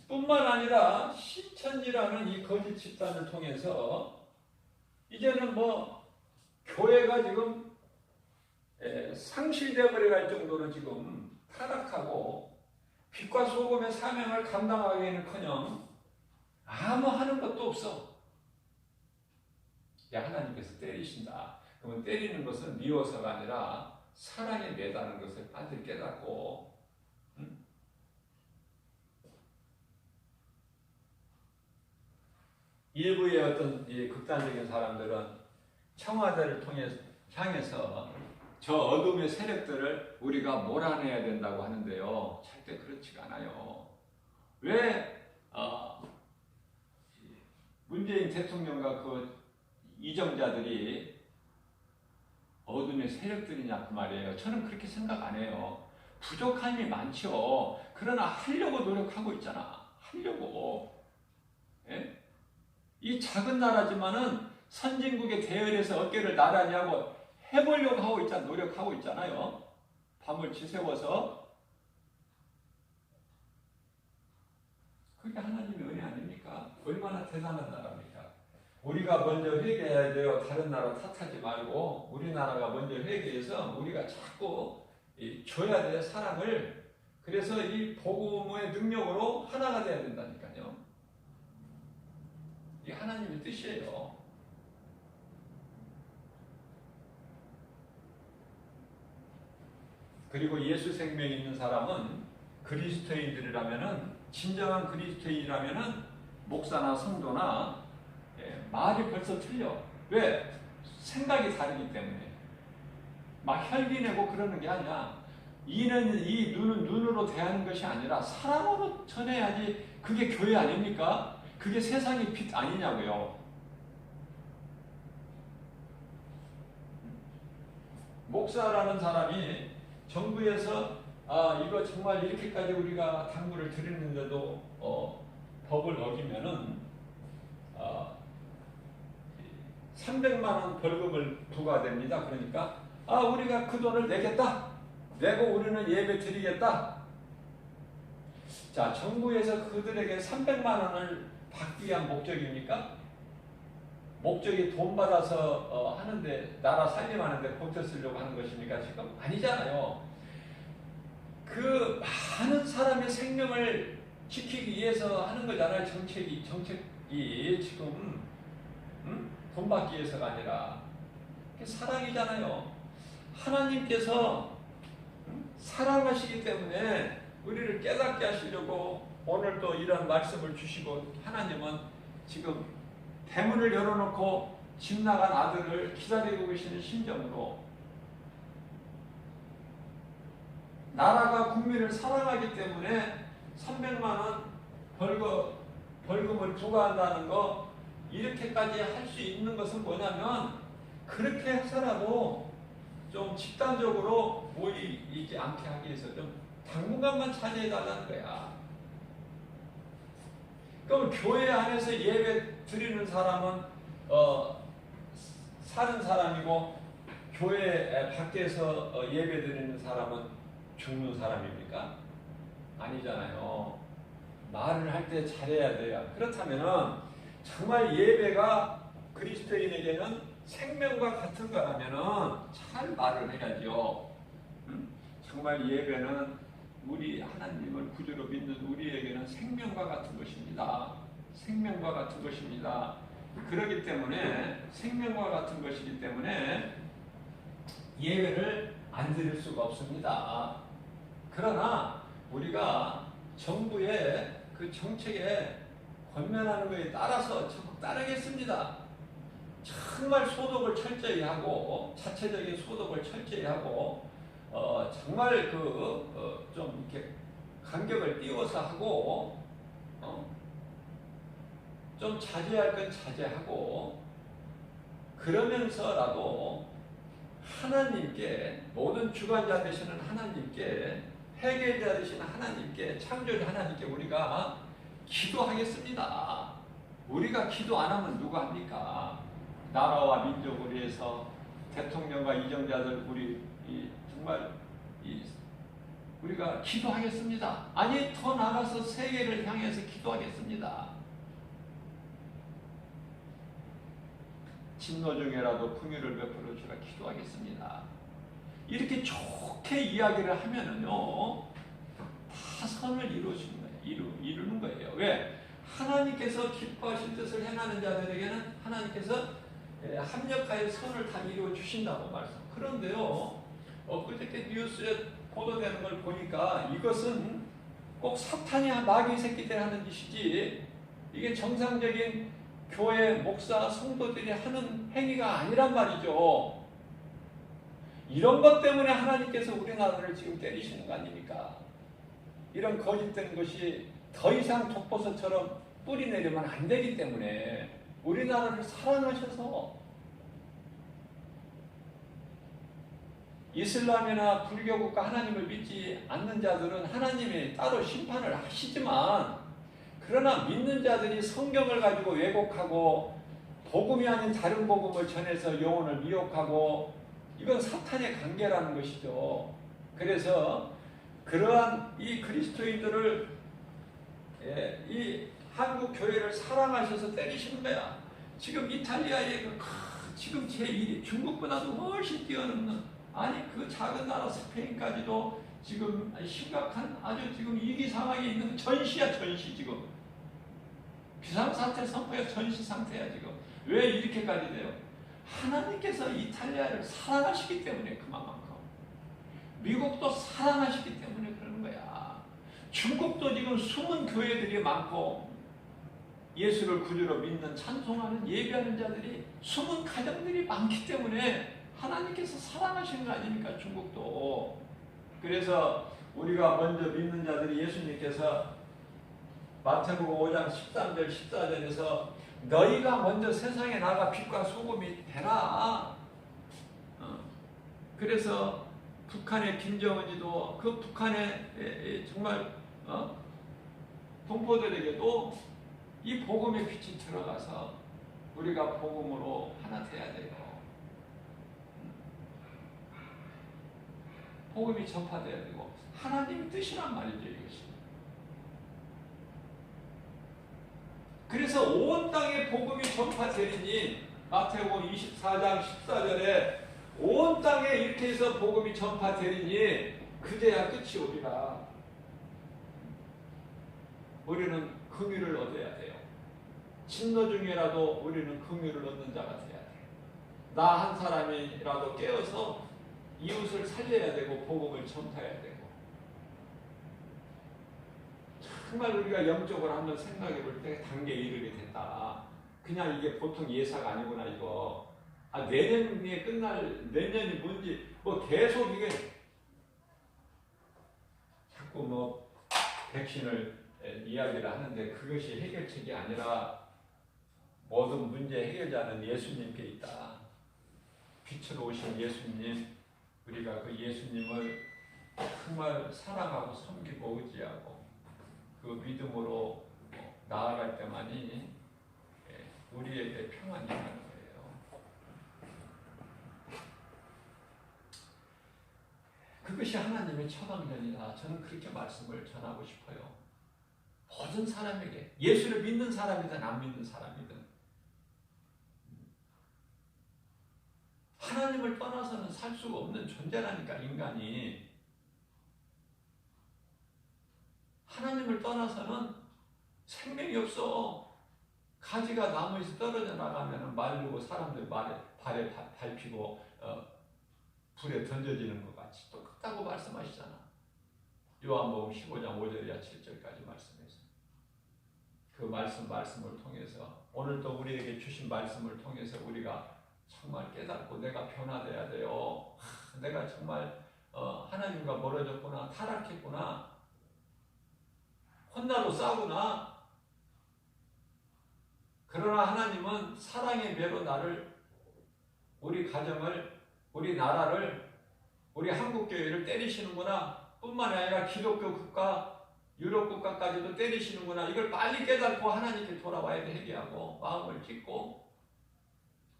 뿐만 아니라 신천지라는 이 거짓 집단을 통해서 이제는 교회가 지금 상실되어 버려갈 정도로 지금 타락하고 빛과 소금의 사명을 감당하기에는커녕 아무 하는 것도 없어. 하나님께서 때리신다. 그러면 때리는 것은 미워서가 아니라 사랑에 매다는 것을 반드시 깨닫고, 일부의 어떤 극단적인 사람들은 청와대를 향해서 저 어둠의 세력들을 우리가 몰아내야 된다고 하는데요. 절대 그렇지가 않아요. 왜 문재인 대통령과 그 이정자들이 어둠의 세력들이냐 그 말이에요. 저는 그렇게 생각 안 해요. 부족함이 많죠. 그러나 하려고 노력하고 있잖아. 하려고. 예? 이 작은 나라지만은 선진국의 대열에서 어깨를 나란히 하고 해보려고 하고 있잖아. 노력하고 있잖아요. 밤을 지새워서. 그게 하나님의 은혜 아닙니까? 얼마나 대단한 나라입니까? 우리가 먼저 회개해야 돼요. 다른 나라 탓하지 말고 우리나라가 먼저 회개해서 우리가 자꾸 줘야 돼, 사랑을. 그래서 이 복음의 능력으로 하나가 돼야 된다니까요. 이게 하나님의 뜻이에요. 그리고 예수 생명이 있는 사람은 그리스도인들이라면은, 진정한 그리스도인이라면은 목사나 성도나 말이 벌써 틀려. 왜? 생각이 다르기 때문에. 막 혈기내고 그러는 게 아니야. 이는 이 눈은 눈으로 대하는 것이 아니라 사랑으로 전해야지. 그게 교회 아닙니까? 그게 세상의 빛 아니냐고요. 목사라는 사람이 정부에서 이거 정말 이렇게까지 우리가 당부를 드리는데도 법을 어기면은 300만 원 벌금을 부과됩니다. 그러니까 우리가 그 돈을 내겠다. 내고 우리는 예배 드리겠다. 자, 정부에서 그들에게 300만 원을 받기 위한 목적입니까? 목적이 돈 받아서 하는데, 나라 살림하는데 보태 쓰려고 하는 것입니까? 지금 아니잖아요. 그 많은 사람의 생명을 지키기 위해서 하는 거잖아요. 정책이 지금 돈 받기 위해서가 아니라 그게 사랑이잖아요. 하나님께서 사랑하시기 때문에 우리를 깨닫게 하시려고 오늘 또 이런 말씀을 주시고, 하나님은 지금 대문을 열어놓고 집 나간 아들을 기다리고 계시는 심정으로, 나라가 국민을 사랑하기 때문에 300만 원 벌금을 부과한다는 거, 이렇게까지 할 수 있는 것은 뭐냐면, 그렇게 해서라도 좀 집단적으로 모이지 않게 하기 위해서 좀 당분간만 차지해달라는 거야. 그럼 교회 안에서 예배 드리는 사람은 사는 사람이고, 교회 밖에서 예배 드리는 사람은 죽는 사람입니까? 아니잖아요. 말을 할 때 잘해야 돼요. 그렇다면은 정말 예배가 그리스도인에게는 생명과 같은 거라면은 잘 말을 해야죠. 정말 예배는 우리 하나님을 구주로 믿는 우리에게는 생명과 같은 것입니다. 생명과 같은 것입니다. 그렇기 때문에 생명과 같은 것이기 때문에 예배를 안 드릴 수가 없습니다. 그러나 우리가 정부의 그 정책에 권면하는 것에 따라서 적극 따르겠습니다. 정말 소독을 철저히 하고 자체적인 소독을 철저히 하고 정말 좀 이렇게 간격을 띄워서 하고 좀 자제할 건 자제하고 그러면서라도 하나님께 모든 주관자 되시는 하나님께 회개자 되시는 하나님께 창조주 하나님께 우리가 기도하겠습니다. 우리가 기도 안 하면 누가 합니까? 나라와 민족을 위해서 대통령과 이정자들 우리 정말 우리가 기도하겠습니다. 아니 더 나아가서 세계를 향해서 기도하겠습니다. 진노 중에라도 긍휼을 베풀어 주라 기도하겠습니다. 이렇게 좋게 이야기를 하면은요 다 선을 이루어주는 거예요. 이루는 거예요. 왜? 하나님께서 기뻐하실 뜻을 행하는 자들에게는 하나님께서 합력하여 선을 다 이루어 주신다고 말씀. 그런데요 그저께 뉴스에 보도되는 걸 보니까 이것은 꼭 사탄이 마귀 새끼들 하는 짓이지 이게 정상적인 교회 목사 성도들이 하는 행위가 아니란 말이죠. 이런 것 때문에 하나님께서 우리나라를 지금 때리시는 거 아닙니까? 이런 거짓된 것이 더 이상 독버섯처럼 뿌리 내리면 안 되기 때문에 우리나라를 사랑하셔서 이슬람이나 불교국가 하나님을 믿지 않는 자들은 하나님이 따로 심판을 하시지만 그러나 믿는 자들이 성경을 가지고 왜곡하고 복음이 아닌 다른 복음을 전해서 영혼을 미혹하고 이건 사탄의 관계라는 것이죠. 그래서 그러한 이 그리스도인들을 이 한국 교회를 사랑하셔서 때리시는 거야. 지금 이탈리아의 지금 제1위 중국보다도 훨씬 뛰어넘는 아니 그 작은 나라 스페인까지도 지금 심각한 아주 지금 위기 상황에 있는 전시야 전시 지금 비상사태 선포야 전시 상태야 지금. 왜 이렇게까지 돼요? 하나님께서 이탈리아를 사랑하시기 때문에 그만큼 미국도 사랑하시기 때문에 그러는 거야. 중국도 지금 숨은 교회들이 많고 예수를 구주로 믿는 찬송하는 예배하는 자들이 숨은 가정들이 많기 때문에 하나님께서 사랑하시는 거 아닙니까? 중국도. 그래서 우리가 먼저 믿는 자들이 예수님께서 마태복음 5장 13절 14절에서 너희가 먼저 세상에 나가 빛과 소금이 되라. 그래서 북한의 김정은이도 그 북한의 정말 동포들에게도 이 복음의 빛이 들어가서 우리가 복음으로 하나 돼야 돼요. 복음이 전파돼야 되고 하나님의 뜻이란 말이죠 이것이. 그래서 온 땅에 복음이 전파되리니 마태복음 24장 14절에 온 땅에 이렇게 해서 복음이 전파되리니 그제야 끝이 오리라. 우리는 긍휼을 얻어야 돼요. 진노 중에라도 우리는 긍휼을 얻는 자가 돼야 돼요. 나 한 사람이라도 깨어서 이웃을 살려야 되고 복음을 전파해야 되고. 정말 우리가 영적으로 한번 생각해 볼 때 단계에 이르게 됐다. 그냥 이게 보통 예사가 아니구나 이거. 내년에 끝날 내년이 뭔지 계속 이게 자꾸 백신을 이야기를 하는데 그것이 해결책이 아니라 모든 문제 해결자는 예수님께 있다. 빛으로 오신 예수님, 우리가 그 예수님을 정말 사랑하고 섬기고 의지하고 그 믿음으로 나아갈 때만이 우리에게 평안이 있는 거예요. 그것이 하나님의 처방전이다. 저는 그렇게 말씀을 전하고 싶어요. 모든 사람에게 예수를 믿는 사람이든 안 믿는 사람이든 하나님을 떠나서는 살 수가 없는 존재라니까 인간이. 하나님을 떠나서는 생명이 없어. 가지가 나무에서 떨어져 나가면 마르고 사람들 발에 밟히고 불에 던져지는 것 같이 똑같다고 말씀하시잖아. 요한복음 15장 5절이야 7절까지 말씀해서 그 말씀을 통해서 오늘도 우리에게 주신 말씀을 통해서 우리가 정말 깨닫고 내가 변화돼야 돼요. 내가 정말 하나님과 멀어졌구나, 타락했구나, 혼나로 싸구나. 그러나 하나님은 사랑의 매로 나를, 우리 가정을, 우리 나라를, 우리 한국교회를 때리시는구나. 뿐만 아니라 기독교 국가, 유럽 국가까지도 때리시는구나. 이걸 빨리 깨닫고 하나님께 돌아와야 돼. 회개하고 마음을 찢고.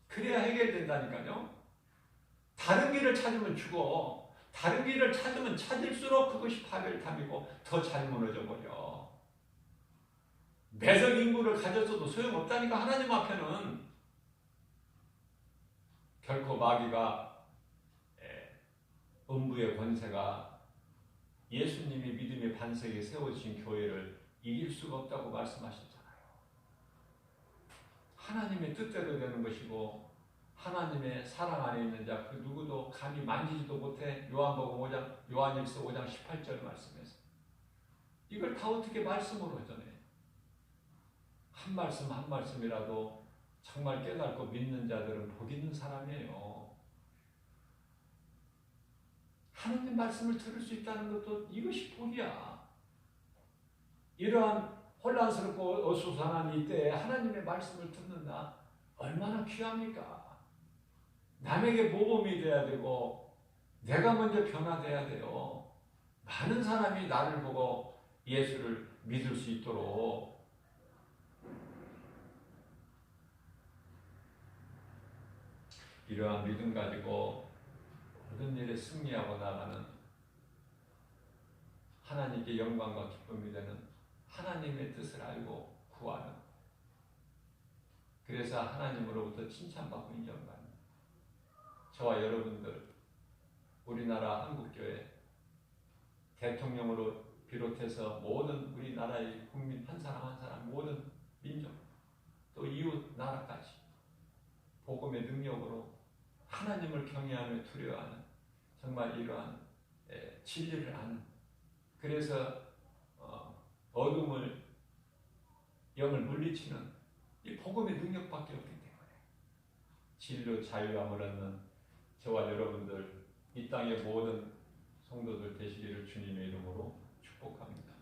그래야 해결된다니까요. 다른 길을 찾으면 죽어. 다른 길을 찾으면 찾을수록 그것이 파멸탐이고 더 잘 무너져 버려. 매적 인구를 가졌어도 소용없다니까. 하나님 앞에는 결코 마귀가, 음부의 권세가 예수님이 믿음의 반석에 세워진 교회를 이길 수가 없다고 말씀하셨잖아요. 하나님의 뜻대로 되는 것이고 하나님의 사랑 안에 있는 자 그 누구도 감히 만지지도 못해. 요한일서 5장 18절 말씀에서 이걸 다 어떻게 말씀으로 전해? 한 말씀 한 말씀이라도 정말 깨닫고 믿는 자들은 복 있는 사람이에요. 하나님 말씀을 들을 수 있다는 것도 이것이 복이야. 이러한 혼란스럽고 어수선한 이때에 하나님의 말씀을 듣는다. 얼마나 귀합니까? 남에게 모범이 돼야 되고 내가 먼저 변화돼야 돼요. 많은 사람이 나를 보고 예수를 믿을 수 있도록 이러한 믿음 가지고 모든 일에 승리하고 나가는, 하나님께 영광과 기쁨이 되는 하나님의 뜻을 알고 구하는, 그래서 하나님으로부터 칭찬받고 인정받는 저와 여러분들, 우리나라 한국교회 대통령으로 비롯해서 모든 우리나라의 국민 한 사람 한 사람, 모든 민족, 또 이웃 나라까지 복음의 능력으로 하나님을 경외하며 두려워하는, 정말 이러한 진리를 아는, 그래서 어둠을, 영을 물리치는 이 복음의 능력밖에 없기 때문에 진리로 자유함을 얻는 저와 여러분들, 이 땅의 모든 성도들 되시기를 주님의 이름으로 축복합니다.